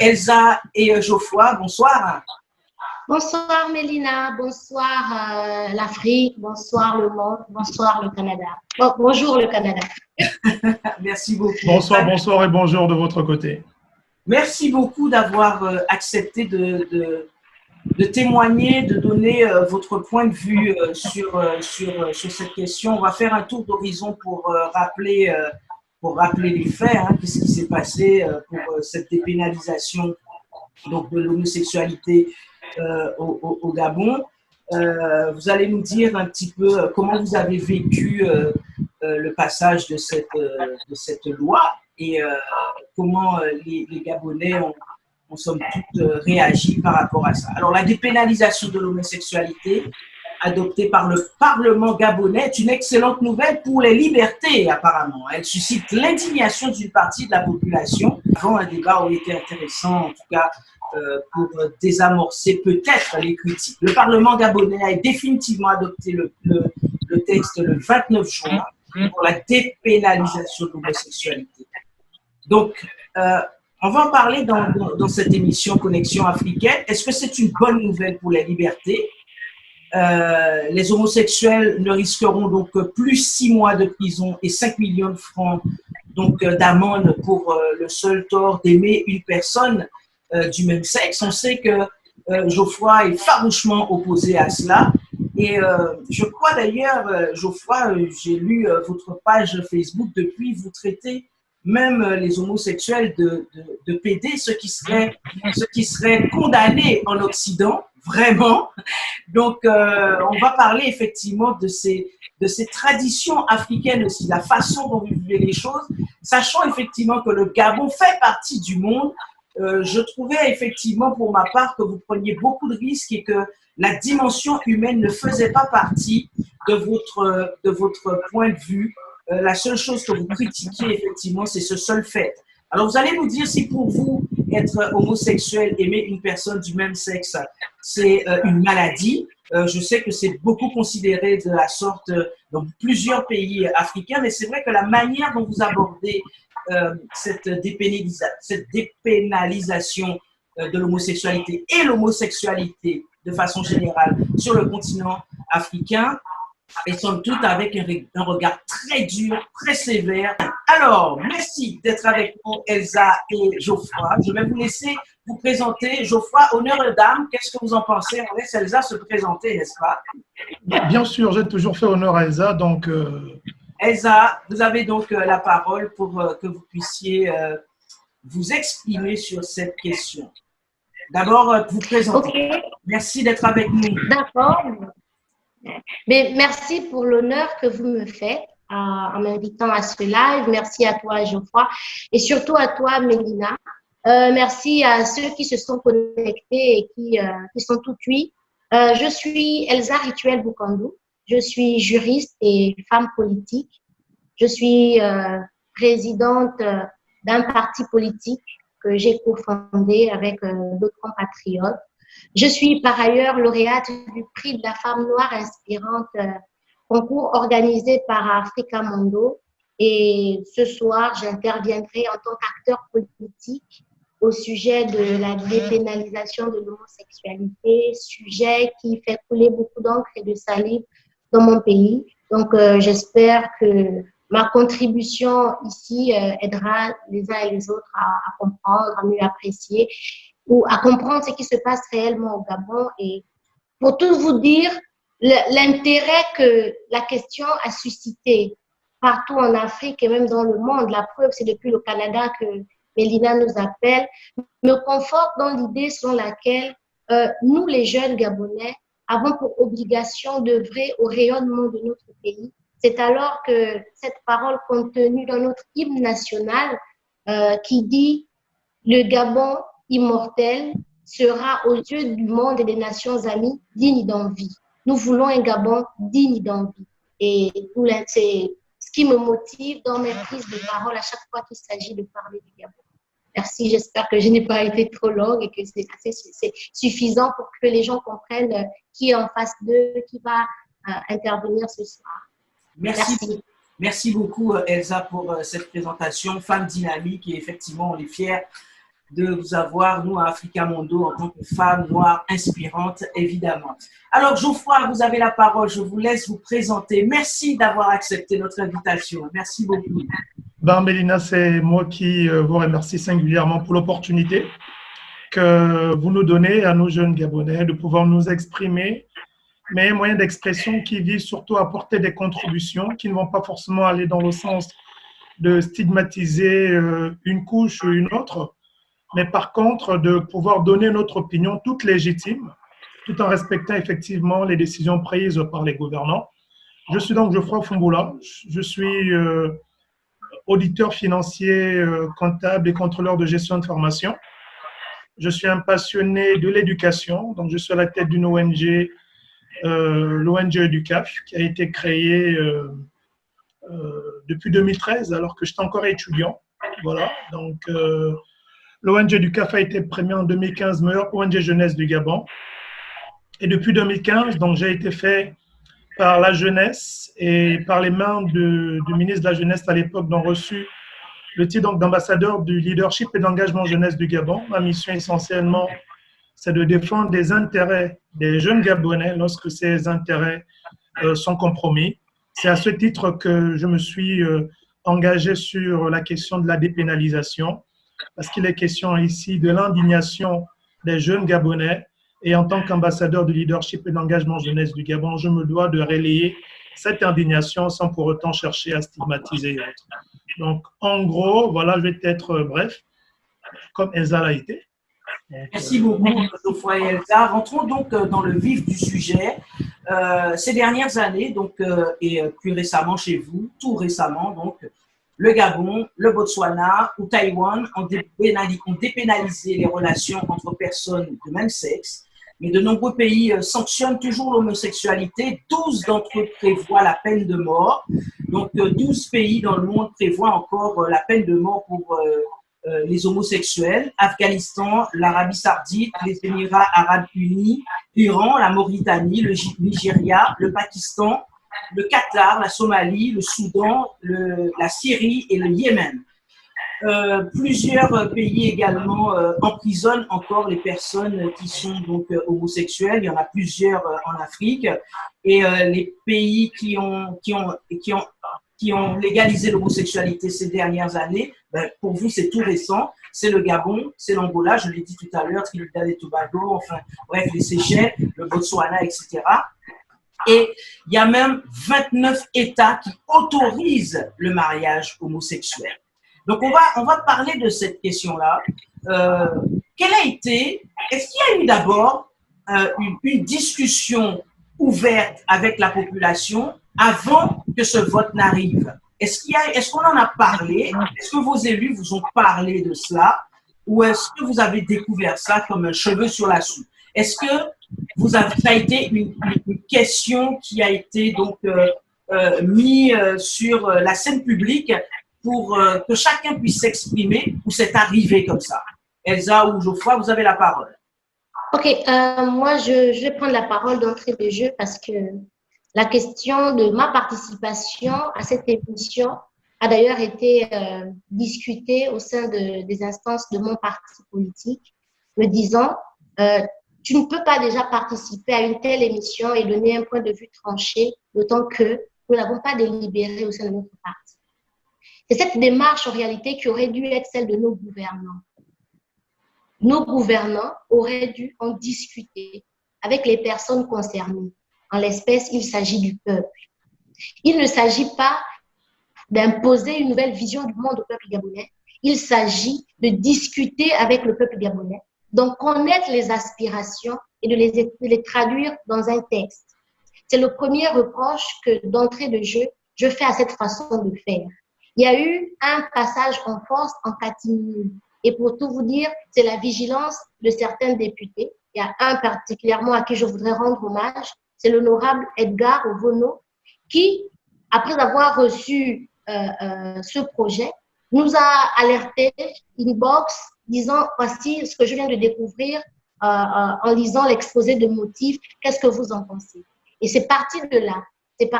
Elsa et Geoffroy, bonsoir. Bonsoir Mélina, bonsoir l'Afrique, bonsoir le monde, bonsoir le Canada. Bonjour le Canada. Merci beaucoup. Bonsoir, bonsoir et bonjour de votre côté. Merci beaucoup d'avoir accepté de témoigner, de donner votre point de vue sur cette question. On va faire un tour d'horizon pour rappeler les faits, hein, qu'est-ce qui s'est passé pour cette dépénalisation donc, de l'homosexualité au Gabon. Vous allez nous dire un petit peu comment vous avez vécu le passage de cette loi et comment les Gabonais ont somme toute réagi par rapport à ça. Alors, la dépénalisation de l'homosexualité adoptée par le Parlement gabonais est une excellente nouvelle pour les libertés, apparemment. Elle suscite l'indignation d'une partie de la population. Avant, un débat aurait été intéressant, en tout cas, pour désamorcer peut-être les critiques. Le Parlement gabonais a définitivement adopté le texte le 29 juin pour la dépénalisation de l'homosexualité. Donc, on va en parler dans cette émission Connexion africaine. Est-ce que c'est une bonne nouvelle pour les libertés? Les homosexuels ne risqueront donc plus 6 mois de prison et 5 millions de francs d'amende pour le seul tort d'aimer une personne du même sexe. On sait que Geoffroy est farouchement opposé à cela. Et je crois d'ailleurs, Geoffroy, j'ai lu votre page Facebook, depuis vous traitez même les homosexuels de PD, ceux qui seraient condamnés en Occident, vraiment. Donc, on va parler effectivement de ces traditions africaines aussi, la façon dont vous vivez les choses, sachant effectivement que le Gabon fait partie du monde. Je trouvais effectivement pour ma part que vous preniez beaucoup de risques et que la dimension humaine ne faisait pas partie de votre point de vue. La seule chose que vous critiquiez effectivement, c'est ce seul fait. Alors vous allez nous dire si pour vous, être homosexuel, aimer une personne du même sexe, c'est une maladie. Je sais que c'est beaucoup considéré de la sorte dans plusieurs pays africains, mais c'est vrai que la manière dont vous abordez cette dépénalisation de l'homosexualité et l'homosexualité de façon générale sur le continent africain est somme toute avec un regard très dur, très sévère. Alors, merci d'être avec nous, Elsa et Geoffroy. Je vais vous laisser vous présenter. Geoffroy, honneur aux dames, qu'est-ce que vous en pensez? On laisse Elsa se présenter, n'est-ce pas? Bien sûr, j'ai toujours fait honneur à Elsa, donc… Elsa, vous avez donc la parole pour que vous puissiez vous exprimer sur cette question. D'abord, vous présenter. Okay. Merci d'être avec nous. D'accord. Mais merci pour l'honneur que vous me faites en m'invitant à ce live. Merci à toi, Geoffroy, et surtout à toi, Mélina. Merci à ceux qui se sont connectés et qui sont tout cuits. Je suis Elsa Rituel Boukandou. Je suis juriste et femme politique. Je suis présidente d'un parti politique que j'ai cofondé avec d'autres compatriotes. Je suis par ailleurs lauréate du prix de la femme noire inspirante, concours organisé par Africa Mondo. Et ce soir, j'interviendrai en tant qu'acteur politique au sujet de la dépénalisation de l'homosexualité, sujet qui fait couler beaucoup d'encre et de salive dans mon pays. Donc, j'espère que ma contribution ici aidera les uns et les autres à comprendre, à mieux apprécier ou à comprendre ce qui se passe réellement au Gabon. Et pour tout vous dire, l'intérêt que la question a suscité partout en Afrique et même dans le monde, la preuve, c'est depuis le Canada que Mélina nous appelle, me conforte dans l'idée selon laquelle nous, les jeunes Gabonais, avons pour obligation d'œuvrer au rayonnement de notre pays. C'est alors que cette parole contenue dans notre hymne national qui dit « Le Gabon immortel sera aux yeux du monde et des nations amies digne d'envie ». Nous voulons un Gabon digne d'envie. Et c'est ce qui me motive dans mes prises de parole à chaque fois qu'il s'agit de parler du Gabon. Merci, j'espère que je n'ai pas été trop longue et que c'est suffisant pour que les gens comprennent qui est en face d'eux, qui va intervenir ce soir. Merci. Merci beaucoup, Elsa, pour cette présentation. Femme dynamique, et effectivement, on est fiers de vous avoir, nous, à Africa Mondo, en tant que femme noire inspirante, évidemment. Alors, Geoffroy, vous avez la parole. Je vous laisse vous présenter. Merci d'avoir accepté notre invitation. Merci beaucoup. Ben, Mélina, c'est moi qui vous remercie singulièrement pour l'opportunité que vous nous donnez à nos jeunes Gabonais de pouvoir nous exprimer, mais un moyen d'expression qui vise surtout à apporter des contributions qui ne vont pas forcément aller dans le sens de stigmatiser une couche ou une autre, mais par contre de pouvoir donner notre opinion toute légitime, tout en respectant effectivement les décisions prises par les gouvernants. Je suis donc Geoffroy Fumboula, je suis auditeur financier, comptable et contrôleur de gestion de formation. Je suis un passionné de l'éducation, donc je suis à la tête d'une ONG, l'ONG EduCAF, qui a été créée depuis 2013, alors que j'étais encore étudiant. Voilà, donc l'ONG EduCAF a été premiée en 2015 meilleure ONG jeunesse du Gabon. Et depuis 2015, donc j'ai été fait par la jeunesse et par les mains du ministre de la Jeunesse à l'époque, dont reçu le titre d'ambassadeur du leadership et d'engagement jeunesse du Gabon. Ma mission essentiellement, c'est de défendre les intérêts des jeunes Gabonais lorsque ces intérêts sont compromis. C'est à ce titre que je me suis engagé sur la question de la dépénalisation, parce qu'il est question ici de l'indignation des jeunes Gabonais. Et en tant qu'ambassadeur du leadership et d'engagement jeunesse du Gabon, je me dois de relayer cette indignation sans pour autant chercher à stigmatiser les autres. Donc, en gros, voilà, je vais être bref, comme Elsa l'a été. Merci beaucoup, Geoffroy et Elsa. Rentrons donc dans le vif du sujet. Ces dernières années, donc, et plus récemment chez vous, tout récemment, donc, le Gabon, le Botswana ou Taïwan ont dépénalisé les relations entre personnes de même sexe. Mais de nombreux pays sanctionnent toujours l'homosexualité. 12 d'entre eux prévoient la peine de mort. Donc, 12 pays dans le monde prévoient encore la peine de mort pour les homosexuels. Afghanistan, l'Arabie Saoudite, les Émirats Arabes Unis, l'Iran, la Mauritanie, le Nigeria, le Pakistan, le Qatar, la Somalie, le Soudan, la Syrie et le Yémen. Plusieurs pays également emprisonnent encore les personnes qui sont donc homosexuelles. Il y en a plusieurs en Afrique. Et les pays qui ont légalisé l'homosexualité ces dernières années, ben, pour vous, c'est tout récent. C'est le Gabon, c'est l'Angola, je l'ai dit tout à l'heure, Trinidad et Tobago, enfin, bref, les Seychelles, le Botswana, etc. Et il y a même 29 États qui autorisent le mariage homosexuel. Donc, on va parler de cette question-là. Est-ce qu'il y a eu d'abord une discussion ouverte avec la population avant que ce vote n'arrive? Est-ce qu'on en a parlé? Est-ce que vos élus vous ont parlé de cela? Ou est-ce que vous avez découvert ça comme un cheveu sur la soupe? Est-ce que ça a été une question qui a été donc mise sur la scène publique pour que chacun puisse s'exprimer, ou c'est arrivé comme ça? Elsa ou Geoffroy, vous avez la parole. Ok, moi je vais prendre la parole d'entrée de jeu parce que la question de ma participation à cette émission a d'ailleurs été discutée au sein des instances de mon parti politique, me disant tu ne peux pas déjà participer à une telle émission et donner un point de vue tranché, d'autant que nous n'avons pas délibéré au sein de notre parti. C'est cette démarche en réalité qui aurait dû être celle de nos gouvernants. Nos gouvernants auraient dû en discuter avec les personnes concernées. En l'espèce, il s'agit du peuple. Il ne s'agit pas d'imposer une nouvelle vision du monde au peuple gabonais. Il s'agit de discuter avec le peuple gabonais, d'en connaître les aspirations et de les traduire dans un texte. C'est le premier reproche que, d'entrée de jeu, je fais à cette façon de faire. Il y a eu un passage en force en catimini. Et pour tout vous dire, c'est la vigilance de certains députés. Il y a un particulièrement à qui je voudrais rendre hommage, c'est l'honorable Edgar Ovono, qui, après avoir reçu ce projet, nous a alerté inbox disant « Voici ce que je viens de découvrir en lisant l'exposé de motifs. Qu'est-ce que vous en pensez ?» Et c'est parti de là. Il n'y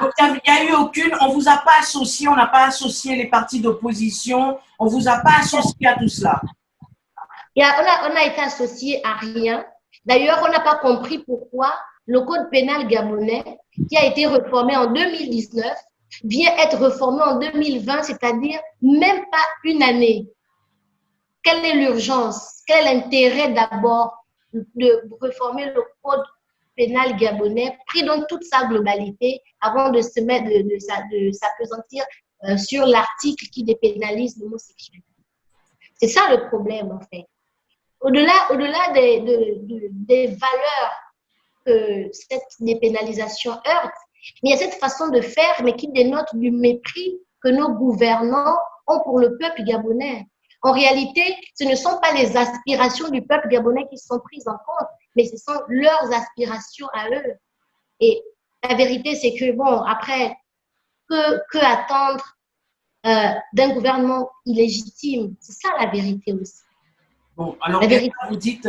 a eu aucune, on ne vous a pas associé, on n'a pas associé les partis d'opposition, on ne vous a pas associé à tout cela. On a été associé à rien. D'ailleurs, on n'a pas compris pourquoi le code pénal gabonais, qui a été réformé en 2019, vient être réformé en 2020, c'est-à-dire même pas une année. Quelle est l'urgence? Quel est l'intérêt d'abord de réformer le code pénal gabonais, pris dans toute sa globalité, avant de se mettre, de s'appesantir sur l'article qui dépénalise l'homosexualité? C'est ça le problème, en fait. Au-delà des valeurs que cette dépénalisation heurte, mais il y a cette façon de faire, mais qui dénote du mépris que nos gouvernants ont pour le peuple gabonais. En réalité, ce ne sont pas les aspirations du peuple gabonais qui sont prises en compte, mais ce sont leurs aspirations à eux. Et la vérité, c'est que, bon, après, que attendre d'un gouvernement illégitime? C'est ça la vérité aussi. Bon, alors, vous dites,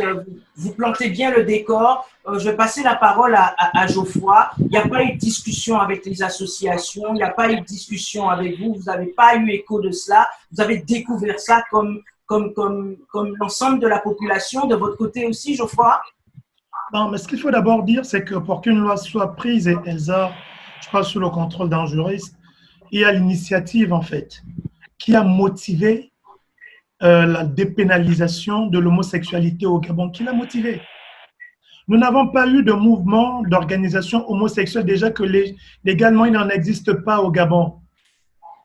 vous plantez bien le décor. Je vais passer la parole à Geoffroy. Il n'y a pas eu de discussion avec les associations, il n'y a pas eu de discussion avec vous, vous n'avez pas eu écho de cela. Vous avez découvert ça comme l'ensemble de la population. De votre côté aussi, Geoffroy? Non, mais ce qu'il faut d'abord dire, c'est que pour qu'une loi soit prise, et Elsa, je parle sous le contrôle d'un juriste, il y a l'initiative, en fait, qui a motivé la dépénalisation de l'homosexualité au Gabon, qui l'a motivé. Nous n'avons pas eu de mouvement d'organisation homosexuelle, déjà que légalement, il n'en existe pas au Gabon.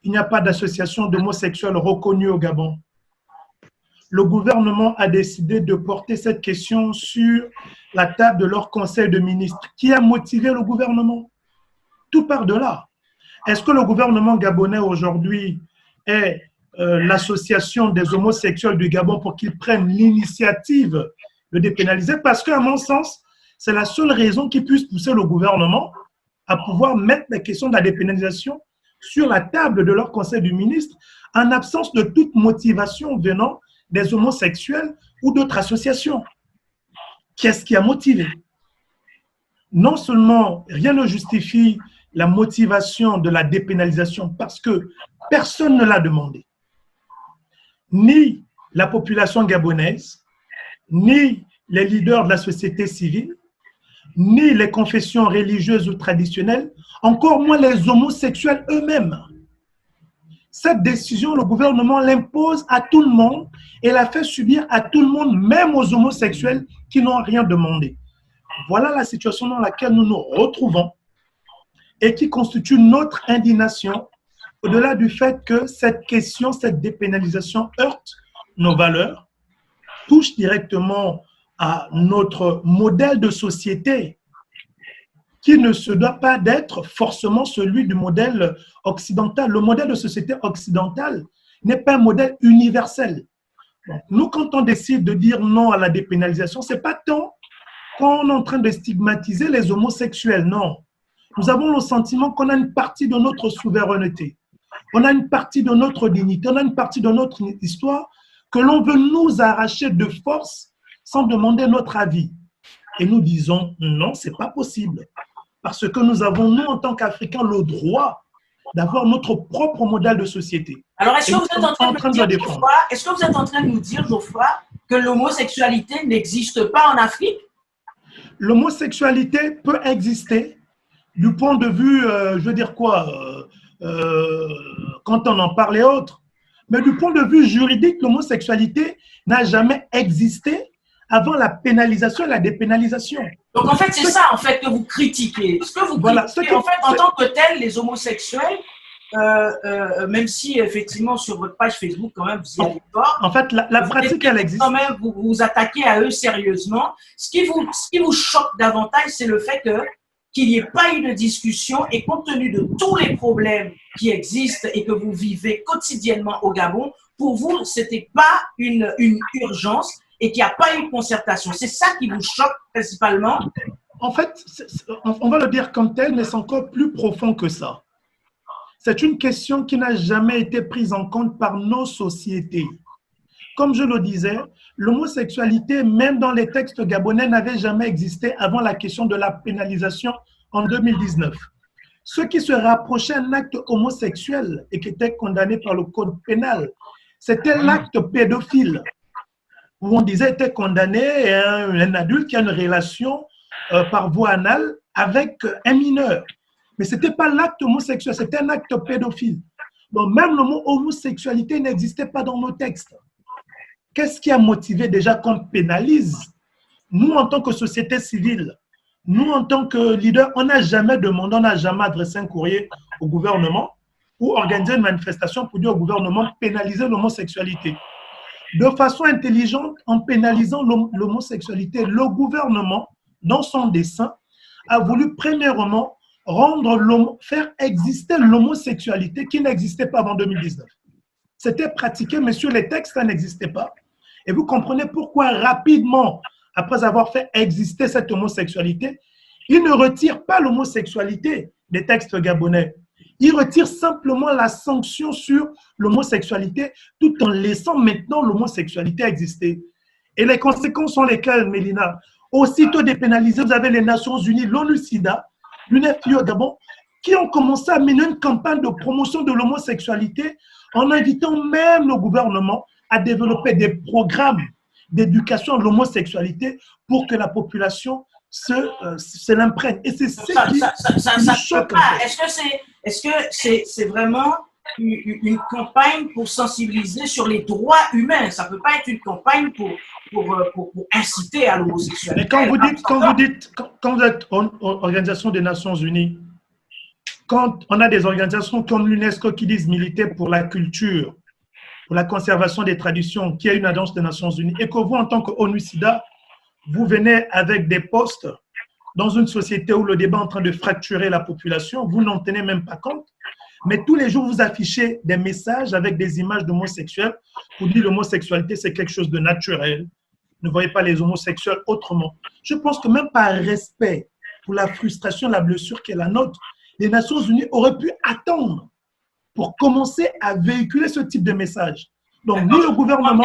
Il n'y a pas d'association d'homosexuels reconnue au Gabon. Le gouvernement a décidé de porter cette question sur la table de leur conseil de ministres. Qui a motivé le gouvernement? Tout part de là. Est-ce que le gouvernement gabonais aujourd'hui est l'association des homosexuels du Gabon pour qu'ils prennent l'initiative de dépénaliser? Parce qu'à mon sens, c'est la seule raison qui puisse pousser le gouvernement à pouvoir mettre la question de la dépénalisation sur la table de leur conseil du ministre en absence de toute motivation venant des homosexuels ou d'autres associations. Qu'est-ce qui a motivé? Non seulement rien ne justifie la motivation de la dépénalisation parce que personne ne l'a demandé. Ni la population gabonaise, ni les leaders de la société civile, ni les confessions religieuses ou traditionnelles, encore moins les homosexuels eux-mêmes. Cette décision, le gouvernement l'impose à tout le monde et la fait subir à tout le monde, même aux homosexuels qui n'ont rien demandé. Voilà la situation dans laquelle nous nous retrouvons et qui constitue notre indignation, au-delà du fait que cette question, cette dépénalisation heurte nos valeurs, touche directement à notre modèle de société qui ne se doit pas d'être forcément celui du modèle occidental. Le modèle de société occidentale n'est pas un modèle universel. Donc, nous, quand on décide de dire non à la dépénalisation, ce n'est pas tant qu'on est en train de stigmatiser les homosexuels, non. Nous avons le sentiment qu'on a une partie de notre souveraineté, on a une partie de notre dignité, on a une partie de notre histoire que l'on veut nous arracher de force sans demander notre avis. Et nous disons non, ce n'est pas possible. Parce que nous avons, nous, en tant qu'Africains, le droit d'avoir notre propre modèle de société. Alors, est-ce que vous êtes en train de dire, Geoffroy, est-ce que vous êtes en train de nous dire, Geoffroy, que l'homosexualité n'existe pas en Afrique? L'homosexualité peut exister du point de vue, je veux dire quoi, quand on en parle et autres, mais du point de vue juridique, l'homosexualité n'a jamais existé avant la pénalisation et la dépénalisation. Donc, en fait, c'est ça, en fait, que vous critiquez. Ce que vous critiquez, en fait, en tant que tel, les homosexuels, même si, effectivement, sur votre page Facebook, quand même, vous y allez pas. En fait, la pratique, elle existe. Quand même, vous vous attaquez à eux sérieusement. Ce qui vous choque davantage, c'est le fait qu'il n'y ait pas eu de discussion et compte tenu de tous les problèmes qui existent et que vous vivez quotidiennement au Gabon, pour vous, ce n'était pas une urgence et qu'il n'y a pas eu de concertation. C'est ça qui vous choque principalement? En fait, on va le dire comme tel, mais c'est encore plus profond que ça. C'est une question qui n'a jamais été prise en compte par nos sociétés. Comme je le disais, l'homosexualité, même dans les textes gabonais, n'avait jamais existé avant la question de la pénalisation en 2019. Ceux qui se rapprochaient d'un acte homosexuel et qui étaient condamnés par le code pénal, c'était l'acte pédophile. où on disait était condamné un adulte qui a une relation par voie anale avec un mineur. Mais ce n'était pas l'acte homosexuel, c'était un acte pédophile. Donc même le mot homosexualité n'existait pas dans nos textes. Qu'est-ce qui a motivé déjà qu'on pénalise? Nous, en tant que société civile, nous, en tant que leader, on n'a jamais demandé, on n'a jamais adressé un courrier au gouvernement ou organisé une manifestation pour dire au gouvernement pénaliser l'homosexualité. De façon intelligente, en pénalisant l'homosexualité, le gouvernement, dans son dessein, a voulu premièrement faire exister l'homosexualité qui n'existait pas avant 2019. C'était pratiqué, mais sur les textes, ça n'existait pas. Et vous comprenez pourquoi rapidement, après avoir fait exister cette homosexualité, il ne retire pas l'homosexualité des textes gabonais. Il retire simplement la sanction sur l'homosexualité tout en laissant maintenant l'homosexualité exister. Et les conséquences sont lesquelles, Mélina? Aussitôt dépénalisé, vous avez les Nations Unies, l'ONU-SIDA, l'UNFPA au Gabon, qui ont commencé à mener une campagne de promotion de l'homosexualité en invitant même le gouvernement à développer des programmes d'éducation à l'homosexualité pour que la population se l'imprègne. Et c'est ce qui nous choque. Est-ce que c'est vraiment une campagne pour sensibiliser sur les droits humains? Ça ne peut pas être une campagne pour inciter à l'homosexualité. Mais quand vous êtes en Organisation des Nations Unies, quand on a des organisations comme l'UNESCO qui disent militer pour la culture, pour la conservation des traditions, qui est une agence des Nations Unies, et que vous, en tant qu'ONU-SIDA, vous venez avec des postes dans une société où le débat est en train de fracturer la population, vous n'en tenez même pas compte, mais tous les jours, vous affichez des messages avec des images d'homosexuels pour dire que l'homosexualité, c'est quelque chose de naturel. Ne voyez pas les homosexuels autrement. Je pense que même par respect pour la frustration, la blessure qui est la nôtre, les Nations Unies auraient pu attendre pour commencer à véhiculer ce type de message. Donc, ni le gouvernement,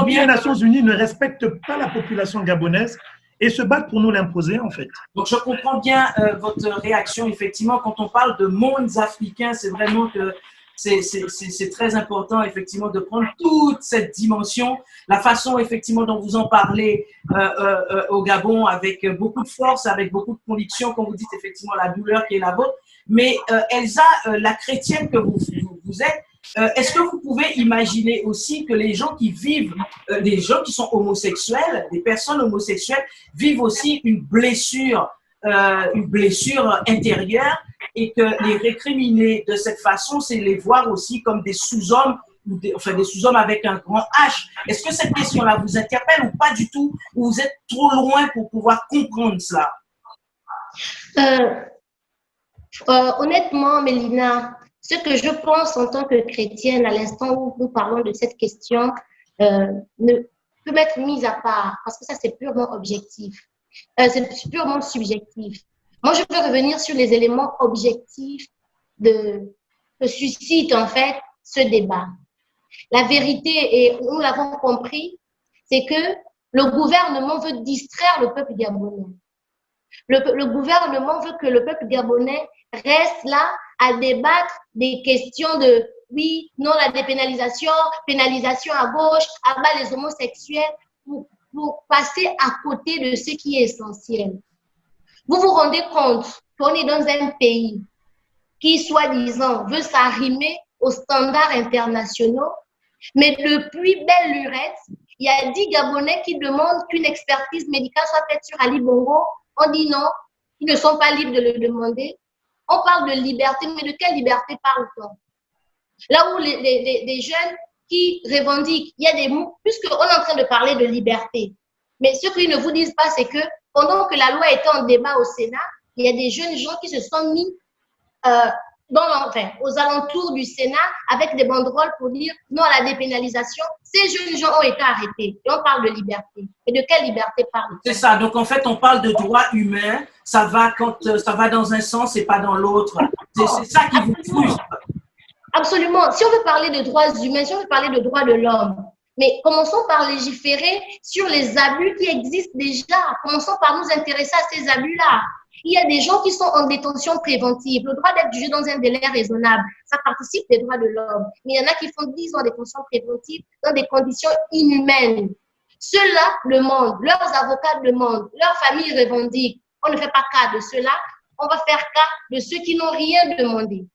ni les Nations Unies ne respectent pas la population gabonaise et se battent pour nous l'imposer, en fait. Donc, je comprends bien votre réaction. Effectivement, quand on parle de mondes africains, c'est vraiment que c'est très important, effectivement, de prendre toute cette dimension, la façon, effectivement, dont vous en parlez au Gabon, avec beaucoup de force, avec beaucoup de conviction, comme vous dites, effectivement, la douleur qui est la vôtre. Mais Elsa, la chrétienne que vous êtes, est-ce que vous pouvez imaginer aussi que les gens qui vivent, les gens qui sont homosexuels, des personnes homosexuelles, vivent aussi une blessure intérieure et que les récriminer de cette façon, c'est les voir aussi comme des sous-hommes, des sous-hommes avec un grand H. Est-ce que cette question-là vous interpelle ou pas du tout, ou vous êtes trop loin pour pouvoir comprendre cela? Honnêtement, Mélina, ce que je pense en tant que chrétienne à l'instant où nous parlons de cette question ne peut m'être mise à part parce que ça, c'est purement objectif. C'est purement subjectif. Moi, je veux revenir sur les éléments objectifs que suscite en fait ce débat. La vérité, et nous l'avons compris, c'est que le gouvernement veut distraire le peuple gabonais. Le gouvernement veut que le peuple gabonais reste là à débattre des questions de oui, non, la dépénalisation, pénalisation à gauche, abat les homosexuels, pour passer à côté de ce qui est essentiel. Vous vous rendez compte qu'on est dans un pays qui, soi-disant, veut s'arrimer aux standards internationaux, mais depuis belle lurette, il y a 10 Gabonais qui demandent qu'une expertise médicale soit faite sur Ali Bongo. On dit non, ils ne sont pas libres de le demander. On parle de liberté, mais de quelle liberté parle-t-on? Là où les jeunes qui revendiquent, il y a des mots, puisqu'on est en train de parler de liberté. Mais ce qu'ils ne vous disent pas, c'est que pendant que la loi était en débat au Sénat, il y a des jeunes gens qui se sont mis aux alentours du Sénat avec des banderoles pour dire non à la dépénalisation. Ces jeunes gens ont été arrêtés. Et on parle de liberté. Et de quelle liberté parle-t-on? C'est ça. Donc, en fait, on parle de droits humains. Ça va ça va dans un sens et pas dans l'autre. C'est ça qui vous frustre. Absolument. Si on veut parler de droits humains, si on veut parler de droits de l'homme, mais commençons par légiférer sur les abus qui existent déjà. Commençons par nous intéresser à ces abus-là. Il y a des gens qui sont en détention préventive. Le droit d'être jugé dans un délai raisonnable, ça participe des droits de l'homme. Mais il y en a qui font 10 ans de détention préventive dans des conditions inhumaines. Ceux-là demandent, leurs avocats demandent, leurs familles revendiquent. On ne fait pas cas de ceux-là, on va faire cas de ceux qui n'ont rien demandé.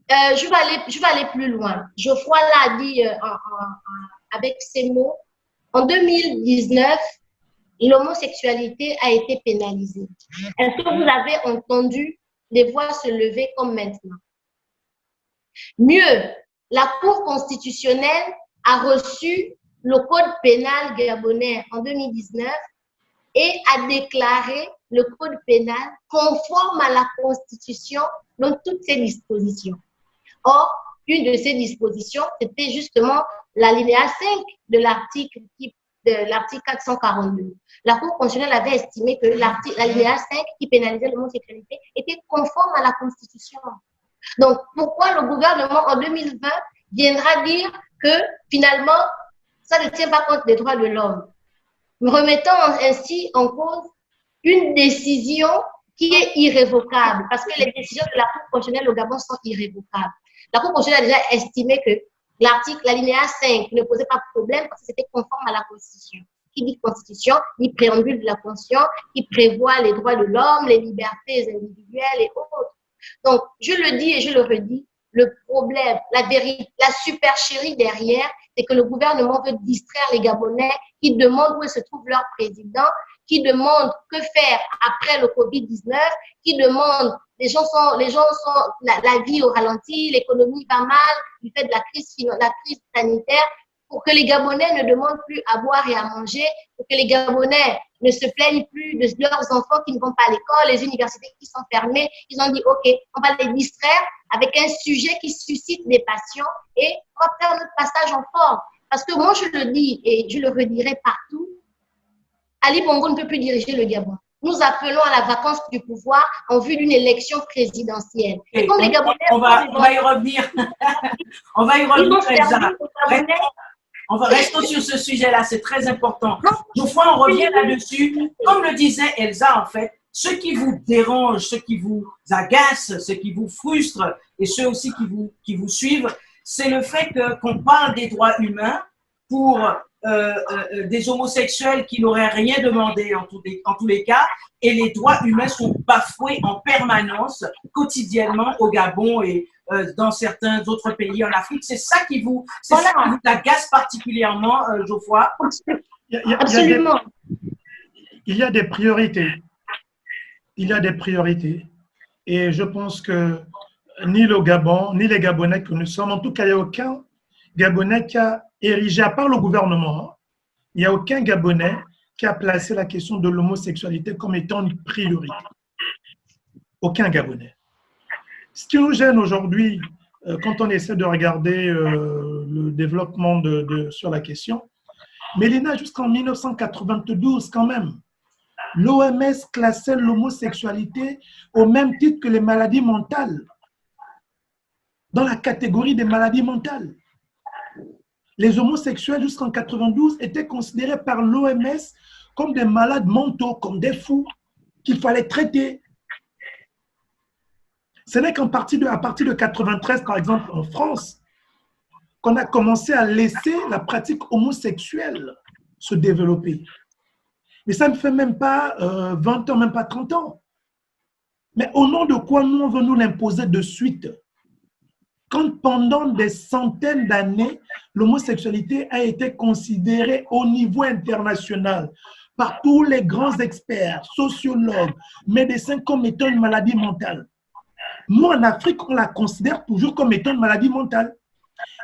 Je vais aller plus loin. Geoffroy l'a dit avec ces mots. En 2019, l'homosexualité a été pénalisée. Est-ce que vous avez entendu les voix se lever comme maintenant? Mieux, la Cour constitutionnelle a reçu le code pénal gabonais en 2019 et a déclaré le code pénal conforme à la Constitution dans toutes ses dispositions. Or, une de ces dispositions, c'était justement l'alinéa 5 de l'article 442. La Cour constitutionnelle avait estimé que l'alinéa 5 qui pénalisait l'homosexualité était conforme à la Constitution. Donc, pourquoi le gouvernement en 2020 viendra dire que finalement, ça ne tient pas compte des droits de l'homme, remettant ainsi en cause une décision qui est irrévocable, parce que les décisions de la Cour constitutionnelle au Gabon sont irrévocables. La Cour constitutionnelle a déjà estimé que l'alinéa 5 ne posait pas de problème parce que c'était conforme à la Constitution. Qui dit Constitution, dit préambule de la Constitution, qui prévoit les droits de l'homme, les libertés individuelles et autres. Donc, je le dis et je le redis, le problème, la vérité, la supercherie derrière, c'est que le gouvernement veut distraire les Gabonais qui demandent où se trouve leur président, qui demandent que faire après le Covid-19, qui demandent, les gens sont, la vie au ralenti, l'économie va mal, du fait de la crise sanitaire, pour que les Gabonais ne demandent plus à boire et à manger, pour que les Gabonais ne se plaignent plus de leurs enfants qui ne vont pas à l'école, les universités qui sont fermées. Ils ont dit, OK, on va les distraire avec un sujet qui suscite des passions et on va faire notre passage en force. Parce que moi, je le dis et je le redirai partout, Ali Bongo ne peut plus diriger le Gabon. Nous appelons à la vacance du pouvoir en vue d'une élection présidentielle. Et comme les Gabonais, on va y revenir. On va y revenir, Elsa. Restons sur ce sujet-là, c'est très important. Une fois, on revient là-dessus. Comme le disait Elsa, en fait, ce qui vous dérange, ce qui vous agace, ce qui vous frustre et ceux aussi qui vous suivent, c'est le fait qu'on parle des droits humains pour des homosexuels qui n'auraient rien demandé en tous les cas, et les droits humains sont bafoués en permanence, quotidiennement au Gabon et dans certains autres pays en Afrique. C'est ça qui vous agace particulièrement, Geoffroy? Absolument. Il y a des priorités. Il y a des priorités. Et je pense que ni le Gabon, ni les Gabonais que nous sommes, en tout cas, il n'y a aucun Gabonais qui a érigé, à part le gouvernement, il n'y a aucun Gabonais qui a placé la question de l'homosexualité comme étant une priorité. Aucun Gabonais. Ce qui nous gêne aujourd'hui, quand on essaie de regarder le développement sur la question, Mélina, jusqu'en 1992 quand même, l'OMS classait l'homosexualité au même titre que les maladies mentales, dans la catégorie des maladies mentales. Les homosexuels jusqu'en 92 étaient considérés par l'OMS comme des malades mentaux, comme des fous, qu'il fallait traiter. Ce n'est qu'à partir de 1993, par exemple, en France, qu'on a commencé à laisser la pratique homosexuelle se développer. Mais ça ne fait même pas 20 ans, même pas 30 ans. Mais au nom de quoi nous, on veut nous l'imposer de suite? Quand pendant des centaines d'années, l'homosexualité a été considérée au niveau international par tous les grands experts, sociologues, médecins comme étant une maladie mentale. Nous, en Afrique, on la considère toujours comme étant une maladie mentale.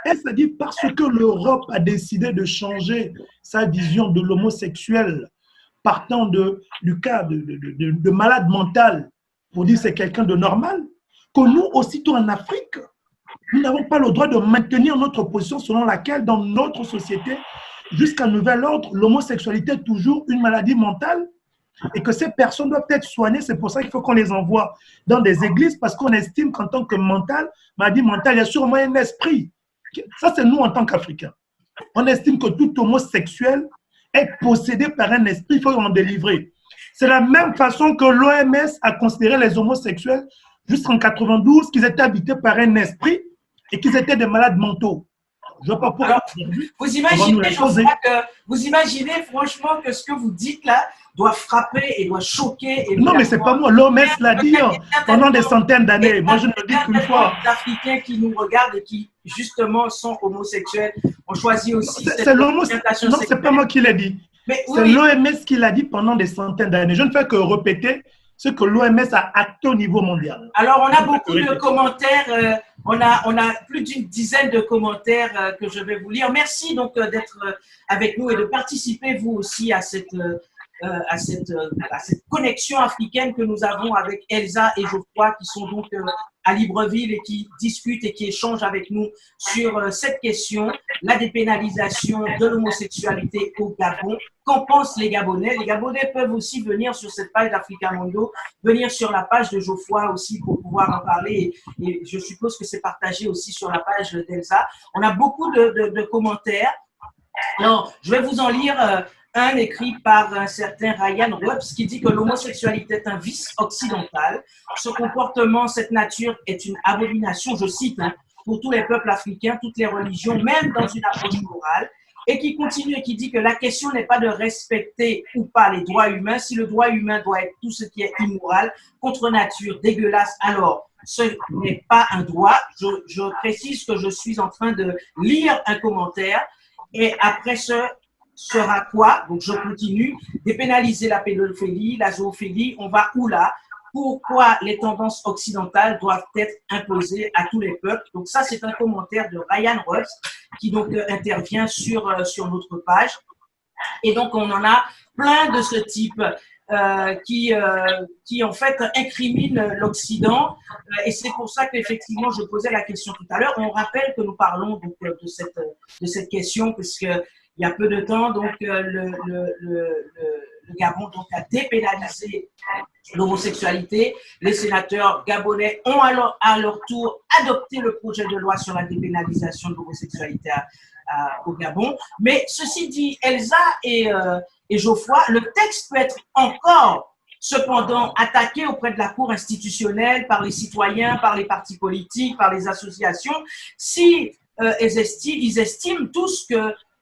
Et c'est-à-dire parce que l'Europe a décidé de changer sa vision de l'homosexuel partant du cas de malade mental pour dire que c'est quelqu'un de normal, que nous, aussitôt en Afrique, nous n'avons pas le droit de maintenir notre position selon laquelle, dans notre société, jusqu'à nouvel ordre, l'homosexualité est toujours une maladie mentale et que ces personnes doivent être soignées. C'est pour ça qu'il faut qu'on les envoie dans des églises parce qu'on estime qu'en tant que maladie mentale, il y a sûrement un esprit. Ça, c'est nous en tant qu'Africains. On estime que tout homosexuel est possédé par un esprit, il faut en délivrer. C'est la même façon que l'OMS a considéré les homosexuels jusqu'en 92 qu'ils étaient habités par un esprit et qu'ils étaient des malades mentaux. Je vois pas pourquoi. Alors, vous imaginez franchement que ce que vous dites là doit frapper et doit choquer. Non, mais c'est pas moi. L'OMS l'a dit pendant des centaines d'années. Moi, je ne le dis qu'une fois. Les Africains qui nous regardent et qui, justement, sont homosexuels ont choisi aussi cette orientation sexuelle. Non, c'est pas moi qui l'ai dit. C'est l'OMS qui l'a dit pendant des centaines d'années. Je ne fais que répéter ce que l'OMS a acté au niveau mondial. Alors, on a beaucoup de commentaires. On a plus d'une dizaine de commentaires que je vais vous lire. Merci donc d'être avec nous et de participer vous aussi à cette connexion africaine que nous avons avec Elsa et Geoffroy qui sont donc à Libreville et qui discutent et qui échangent avec nous sur cette question, la dépénalisation de l'homosexualité au Gabon. Qu'en pensent les Gabonais? Les Gabonais peuvent aussi venir sur cette page d'Africa Mundo, venir sur la page de Geoffroy aussi pour pouvoir en parler et je suppose que c'est partagé aussi sur la page d'Elsa. On a beaucoup de commentaires. Alors, je vais vous en lire un écrit par un certain Ryan Rups qui dit que l'homosexualité est un vice occidental. Ce comportement, cette nature est une abomination, je cite, pour tous les peuples africains, toutes les religions, même dans une approche morale. Et qui continue et qui dit que la question n'est pas de respecter ou pas les droits humains. Si le droit humain doit être tout ce qui est immoral, contre nature, dégueulasse, alors ce n'est pas un droit. Je précise que je suis en train de lire un commentaire et après ce sera quoi? Donc je continue. Dépénaliser la pédophilie, la zoophilie, on va où là? Pourquoi les tendances occidentales doivent être imposées à tous les peuples? Donc ça, c'est un commentaire de Ryan Rups qui donc intervient sur notre page. Et donc, on en a plein de ce type qui en fait incriminent l'Occident. Et c'est pour ça qu'effectivement, je posais la question tout à l'heure. On rappelle que nous parlons donc de cette question puisque il y a peu de temps, donc le Gabon donc, a dépénalisé l'homosexualité. Les sénateurs gabonais ont alors à leur tour adopté le projet de loi sur la dépénalisation de l'homosexualité au Gabon. Mais ceci dit, Elsa et Geoffroy, le texte peut être encore cependant attaqué auprès de la Cour institutionnelle par les citoyens, par les partis politiques, par les associations, si ils estiment tous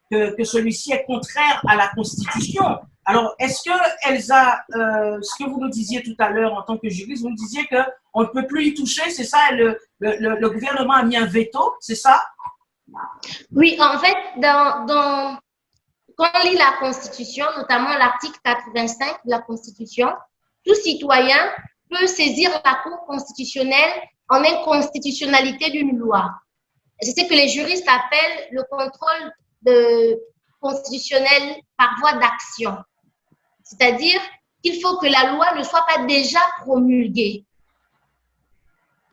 que celui-ci est contraire à la Constitution. Alors, est-ce que, Elsa, ce que vous nous disiez tout à l'heure en tant que juriste, vous nous disiez qu'on ne peut plus y toucher, c'est ça? Le gouvernement a mis un veto, c'est ça? Oui, en fait, quand on lit la Constitution, notamment l'article 85 de la Constitution, tout citoyen peut saisir la Cour constitutionnelle en inconstitutionnalité d'une loi. C'est ce que les juristes appellent le contrôle constitutionnel par voie d'action. C'est-à-dire qu'il faut que la loi ne soit pas déjà promulguée.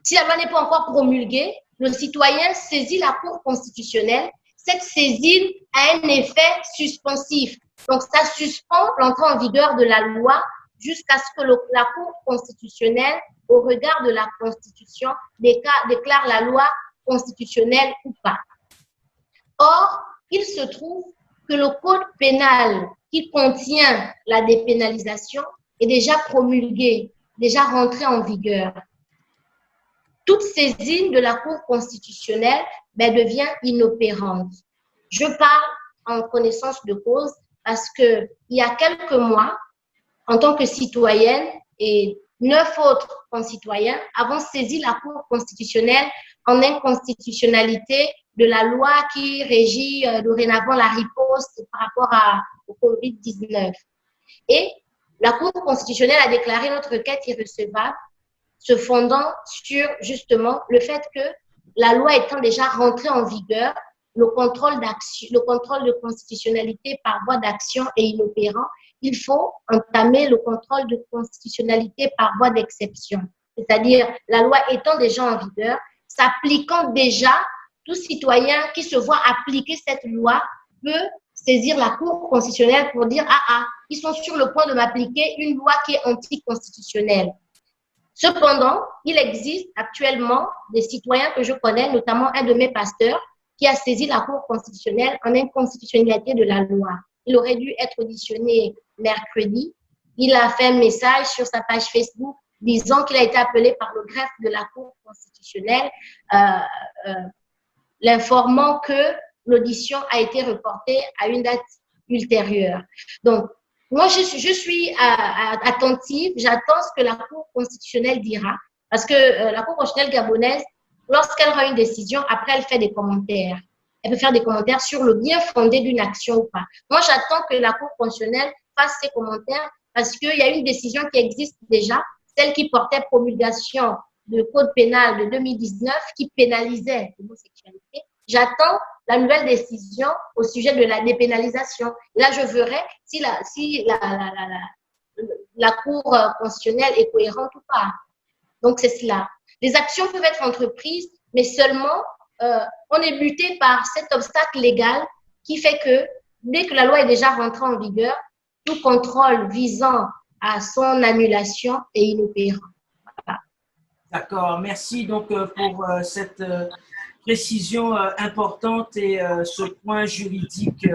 Si la loi n'est pas encore promulguée, le citoyen saisit la Cour constitutionnelle. Cette saisine a un effet suspensif. Donc, ça suspend l'entrée en vigueur de la loi jusqu'à ce que la Cour constitutionnelle, au regard de la Constitution, déclare la loi constitutionnelle ou pas. Or, il se trouve que le code pénal qui contient la dépénalisation est déjà promulgué, déjà rentré en vigueur. Toute saisine de la Cour constitutionnelle devient inopérante. Je parle en connaissance de cause parce qu'il y a quelques mois, en tant que citoyenne et 9 autres concitoyens avons saisi la Cour constitutionnelle en inconstitutionnalité de la loi qui régit dorénavant la riposte par rapport au COVID-19. Et la Cour constitutionnelle a déclaré notre requête irrecevable, se fondant sur justement le fait que la loi étant déjà rentrée en vigueur, le contrôle de constitutionnalité par voie d'action est inopérant. Il faut entamer le contrôle de constitutionnalité par voie d'exception. C'est-à-dire, la loi étant déjà en vigueur, s'appliquant déjà, tout citoyen qui se voit appliquer cette loi peut saisir la Cour constitutionnelle pour dire « Ah, ils sont sur le point de m'appliquer une loi qui est anticonstitutionnelle ». Cependant, il existe actuellement des citoyens que je connais, notamment un de mes pasteurs, qui a saisi la Cour constitutionnelle en inconstitutionnalité de la loi. Il aurait dû être auditionné mercredi. Il a fait un message sur sa page Facebook disant qu'il a été appelé par le greffe de la Cour constitutionnelle, l'informant que l'audition a été reportée à une date ultérieure. Donc, moi, je suis attentive, j'attends ce que la Cour constitutionnelle dira, parce que la Cour constitutionnelle gabonaise, lorsqu'elle rend une décision, après, elle fait des commentaires. Elle peut faire des commentaires sur le bien fondé d'une action ou pas. Moi, j'attends que la Cour constitutionnelle fasse ses commentaires parce qu'il y a une décision qui existe déjà, celle qui portait promulgation du Code pénal de 2019 qui pénalisait l'homosexualité. J'attends la nouvelle décision au sujet de la dépénalisation. Là, je verrai si la Cour constitutionnelle est cohérente ou pas. Donc, c'est cela. Les actions peuvent être entreprises, mais seulement on est buté par cet obstacle légal qui fait que dès que la loi est déjà rentrée en vigueur, tout contrôle visant à son annulation est inopérant. Voilà. D'accord, merci donc pour cette précision importante et ce point juridique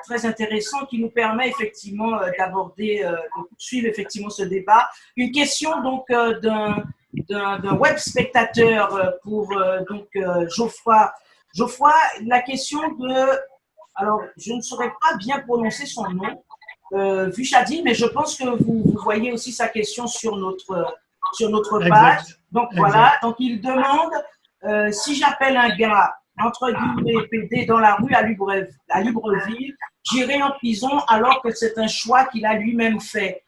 très intéressant qui nous permet effectivement d'aborder, de poursuivre effectivement ce débat. Une question donc d'un web spectateur pour donc Geoffroy. Geoffroy, la question de, alors je ne saurais pas bien prononcer son nom, Vuchadi, mais je pense que vous voyez aussi sa question sur notre page. Exact. Donc voilà, donc il demande si j'appelle un gars entre guillemets PD dans la rue à Libreville, j'irai en prison alors que c'est un choix qu'il a lui-même fait.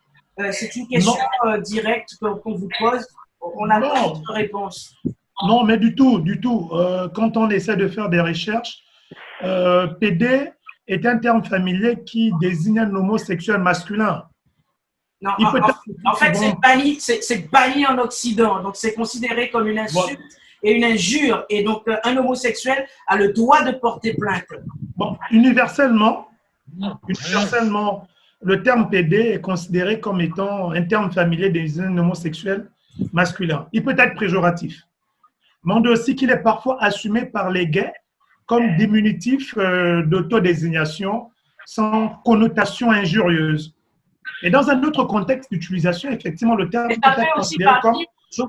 C'est une question directe qu'on vous pose. On a votre réponse. Non, mais du tout, du tout. Quand on essaie de faire des recherches, PD est un terme familier qui désigne un homosexuel masculin. Non, en fait, c'est banni en Occident. Donc, c'est considéré comme une insulte et une injure. Et donc, un homosexuel a le droit de porter plainte. Bon, universellement, le terme PD est considéré comme étant un terme familier désignant un homosexuel masculin. Il peut être péjoratif. Mais on dit aussi qu'il est parfois assumé par les gays comme diminutif d'autodésignation sans connotation injurieuse. Et dans un autre contexte d'utilisation, effectivement, le terme peut être considéré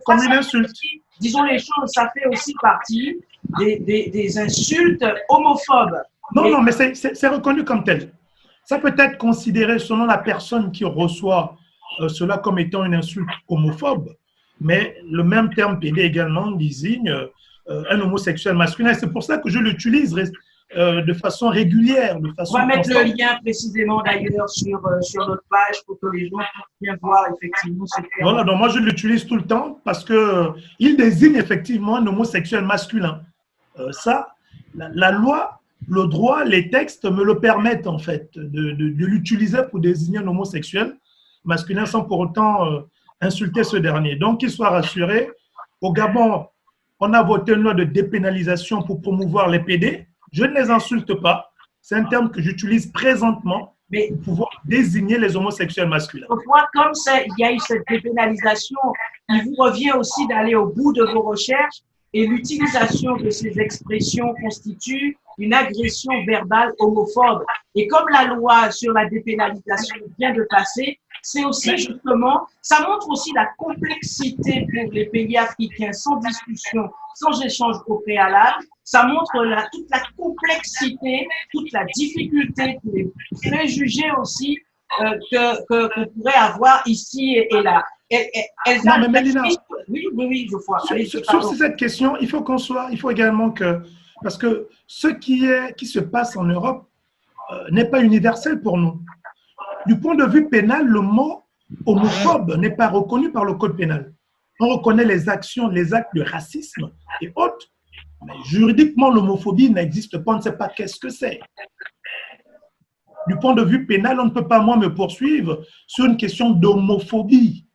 comme une insulte. Disons les choses, ça fait aussi partie des insultes homophobes. Non, mais c'est reconnu comme tel. Ça peut être considéré selon la personne qui reçoit cela comme étant une insulte homophobe, mais le même terme PD également désigne un homosexuel masculin. C'est pour ça que je l'utilise de façon régulière. On va mettre le lien précisément d'ailleurs sur notre page pour que les gens puissent bien voir effectivement ce terme. Voilà, donc moi je l'utilise tout le temps parce qu'il désigne effectivement un homosexuel masculin. Ça, la loi, le droit, les textes me le permettent en fait de l'utiliser pour désigner un homosexuel masculin sans pour autant insulter ce dernier. Donc qu'il soit rassuré, au Gabon, on a voté une loi de dépénalisation pour promouvoir les PD. Je ne les insulte pas. C'est un terme que j'utilise présentement pour pouvoir désigner les homosexuels masculins. Pourquoi, comme il y a eu cette dépénalisation, il vous revient aussi d'aller au bout de vos recherches et l'utilisation de ces expressions constitue une agression verbale homophobe. Et comme la loi sur la dépénalisation vient de passer, c'est aussi justement, ça montre aussi la complexité pour les pays africains sans discussion, sans échange au préalable. Ça montre toute la complexité, toute la difficulté, tous les préjugés aussi qu'on pourrait avoir ici et là. Non, mais Mélina, oui, je vois. Sur cette question, il faut également que, parce que ce qui se passe en Europe n'est pas universel pour nous. Du point de vue pénal, le mot homophobe n'est pas reconnu par le code pénal. On reconnaît les actions, les actes de racisme et autres, mais juridiquement, l'homophobie n'existe pas, on ne sait pas qu'est-ce que c'est. Du point de vue pénal, on ne peut pas, moi, me poursuivre sur une question d'homophobie.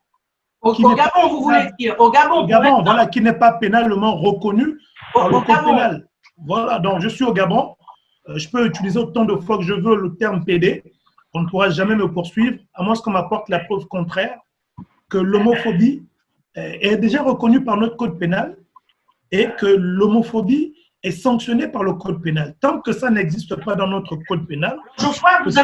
Au Gabon, vous voulez dire? Au Gabon, voilà, qui n'est pas pénalement reconnu par le code pénal. Voilà, donc je suis au Gabon. Je peux utiliser autant de fois que je veux le terme PD. On ne pourra jamais me poursuivre, à moins qu'on m'apporte la preuve contraire, que l'homophobie est déjà reconnue par notre code pénal et que l'homophobie est sanctionnée par le code pénal. Tant que ça n'existe pas dans notre code pénal… Geoffroy, vous